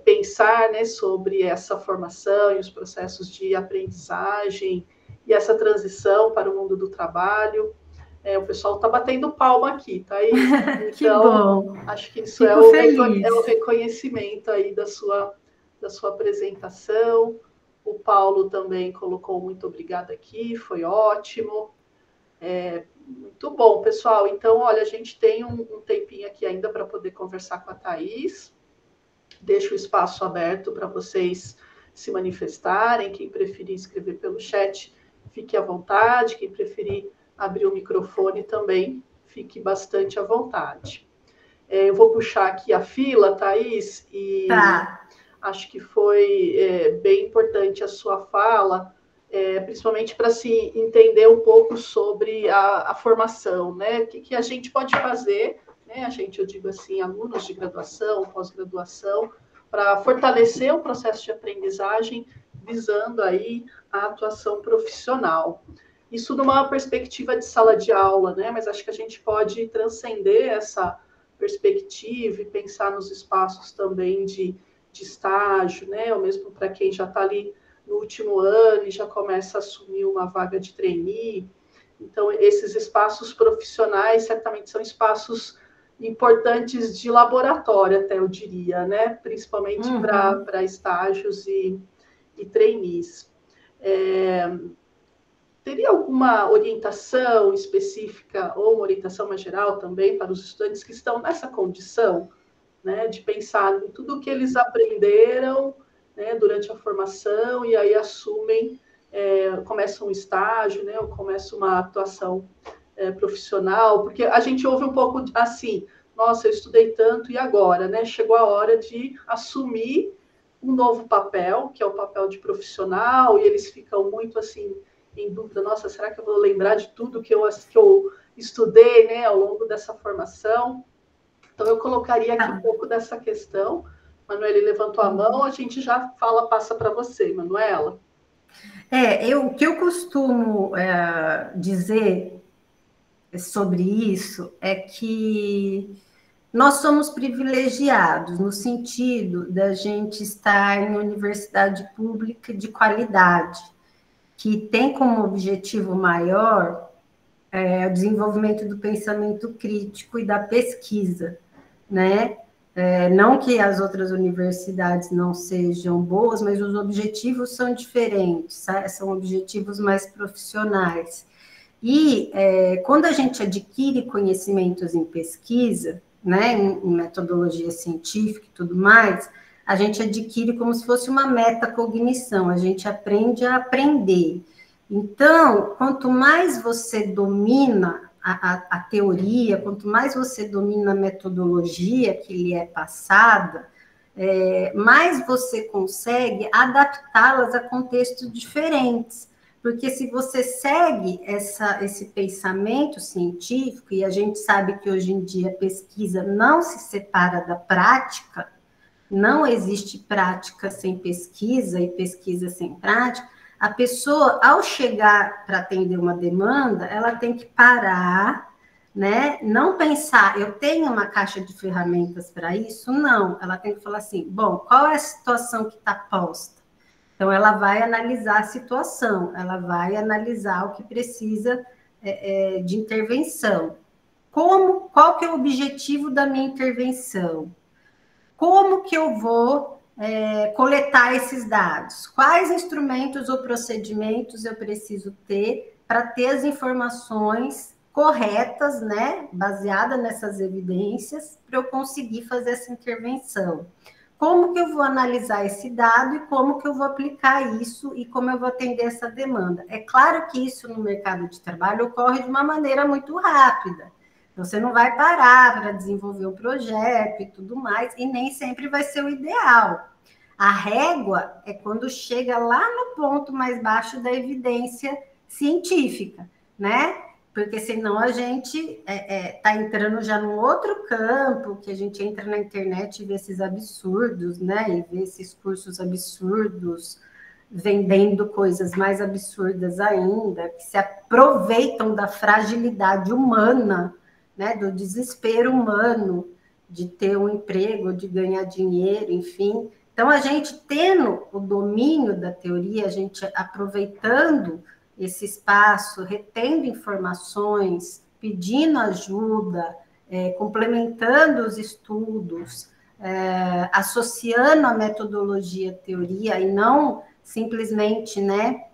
pensar, né, sobre essa formação e os processos de aprendizagem e essa transição para o mundo do trabalho. O pessoal está batendo palma aqui, tá aí? Então, que bom. Acho que isso é o reconhecimento aí da sua apresentação. O Paulo também colocou muito obrigada aqui, foi ótimo. Muito bom, pessoal. Então, olha, a gente tem um tempinho aqui ainda para poder conversar com a Thaís. Deixo o espaço aberto para vocês se manifestarem. Quem preferir escrever pelo chat, fique à vontade. Quem preferir abrir o microfone também, fique bastante à vontade. Eu vou puxar aqui a fila, Thaís, e acho que foi bem importante a sua fala, principalmente para se entender um pouco sobre a formação, né? O que a gente pode fazer, né? Eu digo assim, alunos de graduação, pós-graduação, para fortalecer o processo de aprendizagem, visando aí a atuação profissional. Isso numa perspectiva de sala de aula, né? Mas acho que a gente pode transcender essa perspectiva e pensar nos espaços também de estágio, né? Ou mesmo para quem já está ali no último ano e já começa a assumir uma vaga de trainee. Então, esses espaços profissionais certamente são espaços importantes de laboratório, até eu diria, né? Principalmente para estágios e trainees. Teria alguma orientação específica ou uma orientação mais geral também para os estudantes que estão nessa condição, né, de pensar em tudo o que eles aprenderam, né, durante a formação e aí assumem, começam um estágio, né, ou começam uma atuação profissional, porque a gente ouve um pouco assim, nossa, eu estudei tanto e agora, né, chegou a hora de assumir um novo papel, que é o papel de profissional, e eles ficam muito assim, em dúvida, nossa, será que eu vou lembrar de tudo que eu estudei, né, ao longo dessa formação? Então, eu colocaria aqui um pouco dessa questão. Manuela levantou a mão, a gente já passa para você, Manuela. O que eu costumo dizer sobre isso é que nós somos privilegiados no sentido da gente estar em universidade pública de qualidade, que tem como objetivo maior o desenvolvimento do pensamento crítico e da pesquisa, né? Não que as outras universidades não sejam boas, mas os objetivos são diferentes, são objetivos mais profissionais. E quando a gente adquire conhecimentos em pesquisa, né, em metodologia científica e tudo mais, a gente adquire como se fosse uma metacognição, a gente aprende a aprender. Então, quanto mais você domina a teoria, quanto mais você domina a metodologia que lhe é passada, mais você consegue adaptá-las a contextos diferentes. Porque se você segue esse pensamento científico, e a gente sabe que hoje em dia a pesquisa não se separa da prática, não existe prática sem pesquisa e pesquisa sem prática, a pessoa, ao chegar para atender uma demanda, ela tem que parar, né? Não pensar, eu tenho uma caixa de ferramentas para isso? Não, ela tem que falar assim, bom, qual é a situação que está posta? Então, ela vai analisar a situação, ela vai analisar o que precisa de intervenção. Qual que é o objetivo da minha intervenção? Como que eu vou coletar esses dados? Quais instrumentos ou procedimentos eu preciso ter para ter as informações corretas, né, baseadas nessas evidências, para eu conseguir fazer essa intervenção? Como que eu vou analisar esse dado e como que eu vou aplicar isso e como eu vou atender essa demanda? É claro que isso no mercado de trabalho ocorre de uma maneira muito rápida. Você não vai parar para desenvolver um projeto e tudo mais, e nem sempre vai ser o ideal. A régua é quando chega lá no ponto mais baixo da evidência científica, né? Porque senão a gente está entrando já num outro campo, que a gente entra na internet e vê esses absurdos, né? E vê esses cursos absurdos, vendendo coisas mais absurdas ainda, que se aproveitam da fragilidade humana, né, do desespero humano de ter um emprego, de ganhar dinheiro, enfim. Então, a gente tendo o domínio da teoria, a gente aproveitando esse espaço, retendo informações, pedindo ajuda, complementando os estudos, associando a metodologia à teoria e não simplesmente, né,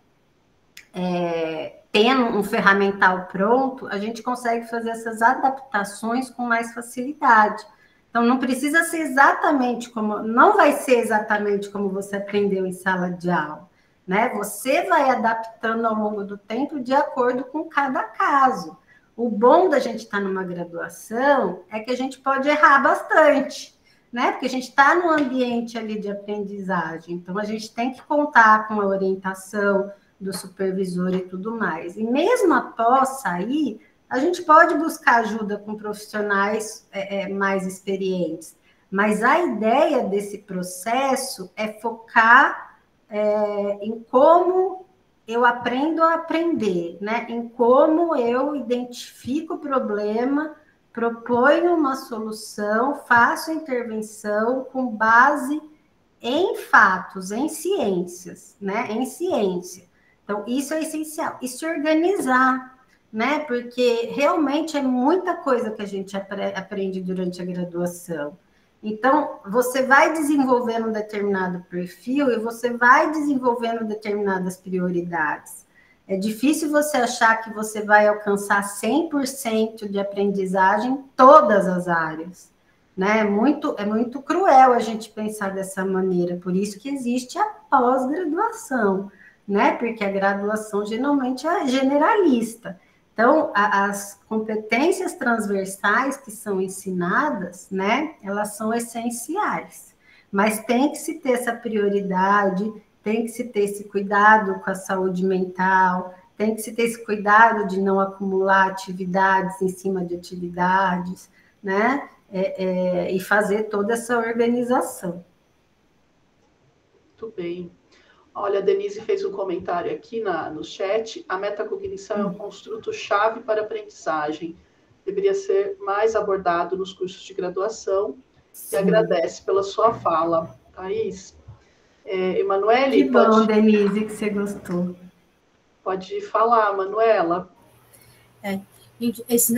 tendo um ferramental pronto, a gente consegue fazer essas adaptações com mais facilidade. Então, não precisa ser exatamente como... Não vai ser exatamente como você aprendeu em sala de aula, né? Você vai adaptando ao longo do tempo de acordo com cada caso. O bom da gente estar numa graduação é que a gente pode errar bastante, né? Porque a gente está num ambiente ali de aprendizagem. Então, a gente tem que contar com a orientação do supervisor e tudo mais. E mesmo após sair, a gente pode buscar ajuda com profissionais mais experientes. Mas a ideia desse processo é focar em como eu aprendo a aprender, né? Em como eu identifico o problema, proponho uma solução, faço intervenção com base em fatos, em ciências, né? Em ciência. Então, isso é essencial. E se organizar, né? Porque realmente é muita coisa que a gente aprende durante a graduação. Então, você vai desenvolvendo um determinado perfil e você vai desenvolvendo determinadas prioridades. É difícil você achar que você vai alcançar 100% de aprendizagem em todas as áreas, né? É muito cruel a gente pensar dessa maneira, por isso que existe a pós-graduação, né? Porque a graduação geralmente é generalista. Então, as competências transversais que são ensinadas, né, elas são essenciais. Mas tem que se ter essa prioridade, tem que se ter esse cuidado com a saúde mental, tem que se ter esse cuidado de não acumular atividades em cima de atividades, né, e fazer toda essa organização. Muito bem. Olha, a Denise fez um comentário aqui no chat. A metacognição é um construto-chave para a aprendizagem. Deveria ser mais abordado nos cursos de graduação. Sim. E agradece pela sua fala. Thaís, Emanuele... Que bom, Denise, que você gostou. Pode falar, Manuela.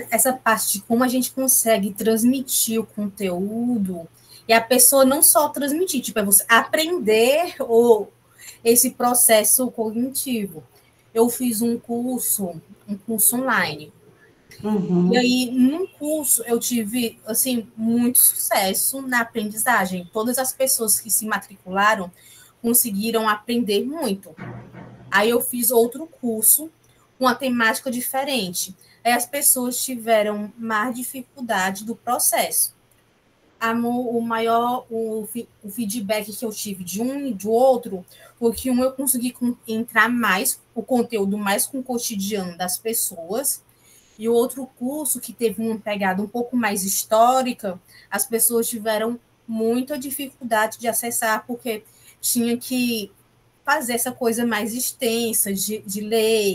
Essa parte de como a gente consegue transmitir o conteúdo e a pessoa não só transmitir, tipo, é você aprender esse processo cognitivo. Eu fiz um curso online. Uhum. E aí, num curso, eu tive, assim, muito sucesso na aprendizagem. Todas as pessoas que se matricularam conseguiram aprender muito. Aí eu fiz outro curso com uma temática diferente. as pessoas tiveram mais dificuldade do processo. O feedback que eu tive de um e do outro foi que eu consegui entrar mais, o conteúdo mais com o cotidiano das pessoas, e o outro curso, que teve uma pegada um pouco mais histórica, as pessoas tiveram muita dificuldade de acessar, porque tinha que fazer essa coisa mais extensa, de ler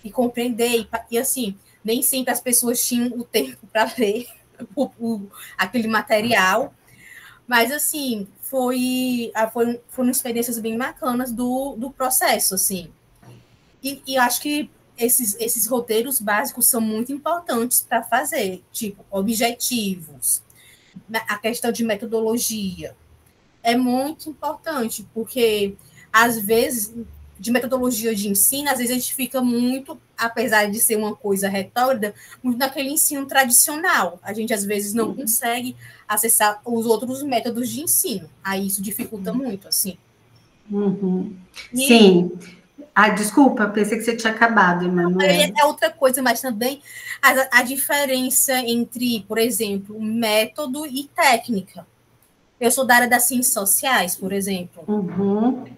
e compreender, e assim, nem sempre as pessoas tinham o tempo para ler aquele material, mas assim, foram experiências bem bacanas do processo, assim. E acho que esses roteiros básicos são muito importantes para fazer, tipo, objetivos, a questão de metodologia. É muito importante, porque, às vezes, de metodologia de ensino, às vezes a gente fica muito, apesar de ser uma coisa retórica, muito naquele ensino tradicional. A gente, às vezes, não consegue acessar os outros métodos de ensino. Aí isso dificulta muito, assim. Sim. Desculpa, pensei que você tinha acabado, Emanuela. É outra coisa, mas também a diferença entre, por exemplo, método e técnica. Eu sou da área das ciências sociais, por exemplo.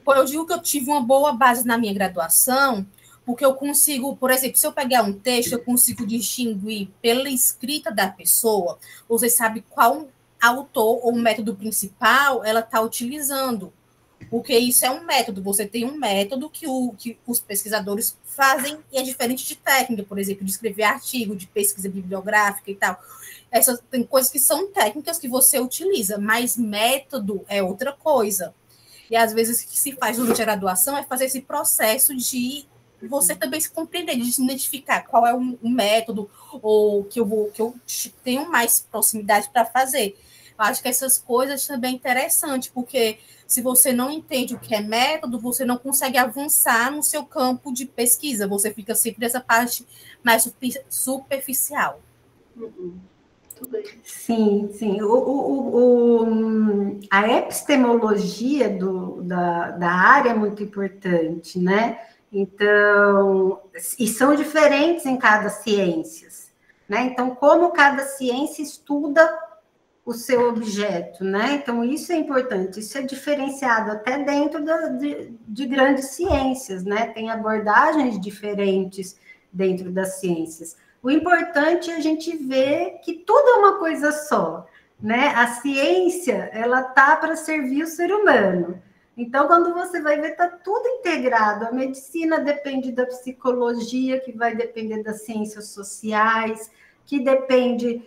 Eu digo que eu tive uma boa base na minha graduação, porque eu consigo, por exemplo, se eu pegar um texto, eu consigo distinguir pela escrita da pessoa, você sabe qual autor ou método principal ela está utilizando. Porque isso é um método, você tem um método que os pesquisadores fazem e é diferente de técnica, por exemplo, de escrever artigo, de pesquisa bibliográfica e tal. Tem coisas que são técnicas que você utiliza, mas método é outra coisa. E às vezes o que se faz durante a graduação é fazer esse processo de você também se compreender, de se identificar qual é o método ou que eu tenho mais proximidade para fazer. Eu acho que essas coisas também é interessante, porque se você não entende o que é método, você não consegue avançar no seu campo de pesquisa, você fica sempre nessa parte mais superficial. Sim, sim. A epistemologia da área é muito importante, né? Então, e são diferentes em cada ciência, né? Então, como cada ciência estuda o seu objeto, né? Então, isso é importante, isso é diferenciado até dentro de grandes ciências, né? Tem abordagens diferentes dentro das ciências. O importante é a gente ver que tudo é uma coisa só, né? A ciência, ela tá para servir o ser humano. Então, quando você vai ver, tá tudo integrado. A medicina depende da psicologia, que vai depender das ciências sociais, que depende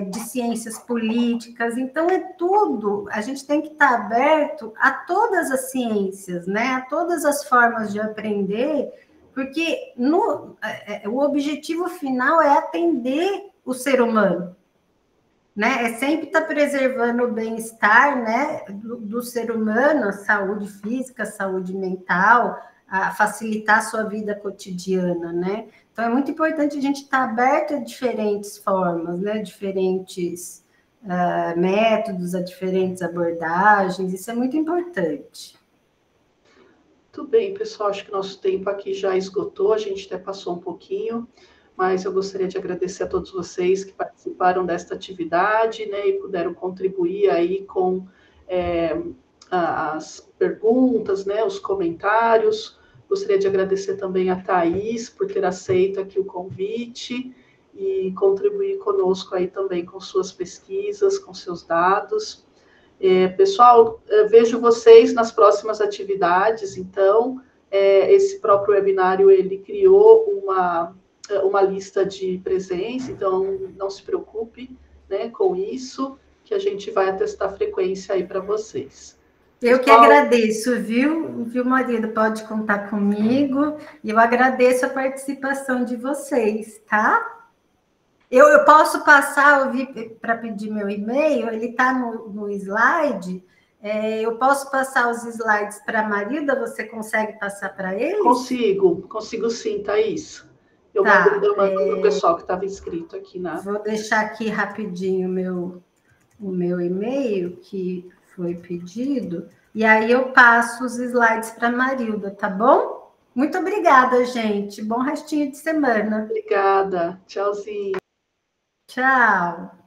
de ciências políticas. Então, é tudo. A gente tem que estar aberto a todas as ciências, né? A todas as formas de aprender, porque o objetivo final é atender o ser humano, né? É sempre estar preservando o bem-estar, né, do ser humano, a saúde física, a saúde mental, a facilitar a sua vida cotidiana, né? Então, é muito importante a gente estar aberto a diferentes formas, né? Diferentes métodos, a diferentes abordagens, isso é muito importante. Muito bem, pessoal, acho que nosso tempo aqui já esgotou, a gente até passou um pouquinho, mas eu gostaria de agradecer a todos vocês que participaram desta atividade, né, e puderam contribuir aí com as perguntas, né, os comentários. Gostaria de agradecer também a Thaís por ter aceito aqui o convite e contribuir conosco aí também com suas pesquisas, com seus dados. Pessoal, vejo vocês nas próximas atividades, então, esse próprio webinário, ele criou uma lista de presença, então não se preocupe, né, com isso, que a gente vai atestar a frequência aí para vocês. Eu que agradeço, viu, marido? Pode contar comigo. E eu agradeço a participação de vocês, tá? Eu posso passar, para pedir meu e-mail, ele está no slide. Eu posso passar os slides para a Marilda, você consegue passar para ele? Consigo sim, Thaís. Eu mando para o pessoal que estava inscrito aqui na. Vou deixar aqui rapidinho o meu e-mail, que foi pedido, e aí eu passo os slides para a Marilda, tá bom? Muito obrigada, gente. Bom restinho de semana. Obrigada. Tchauzinho. Tchau.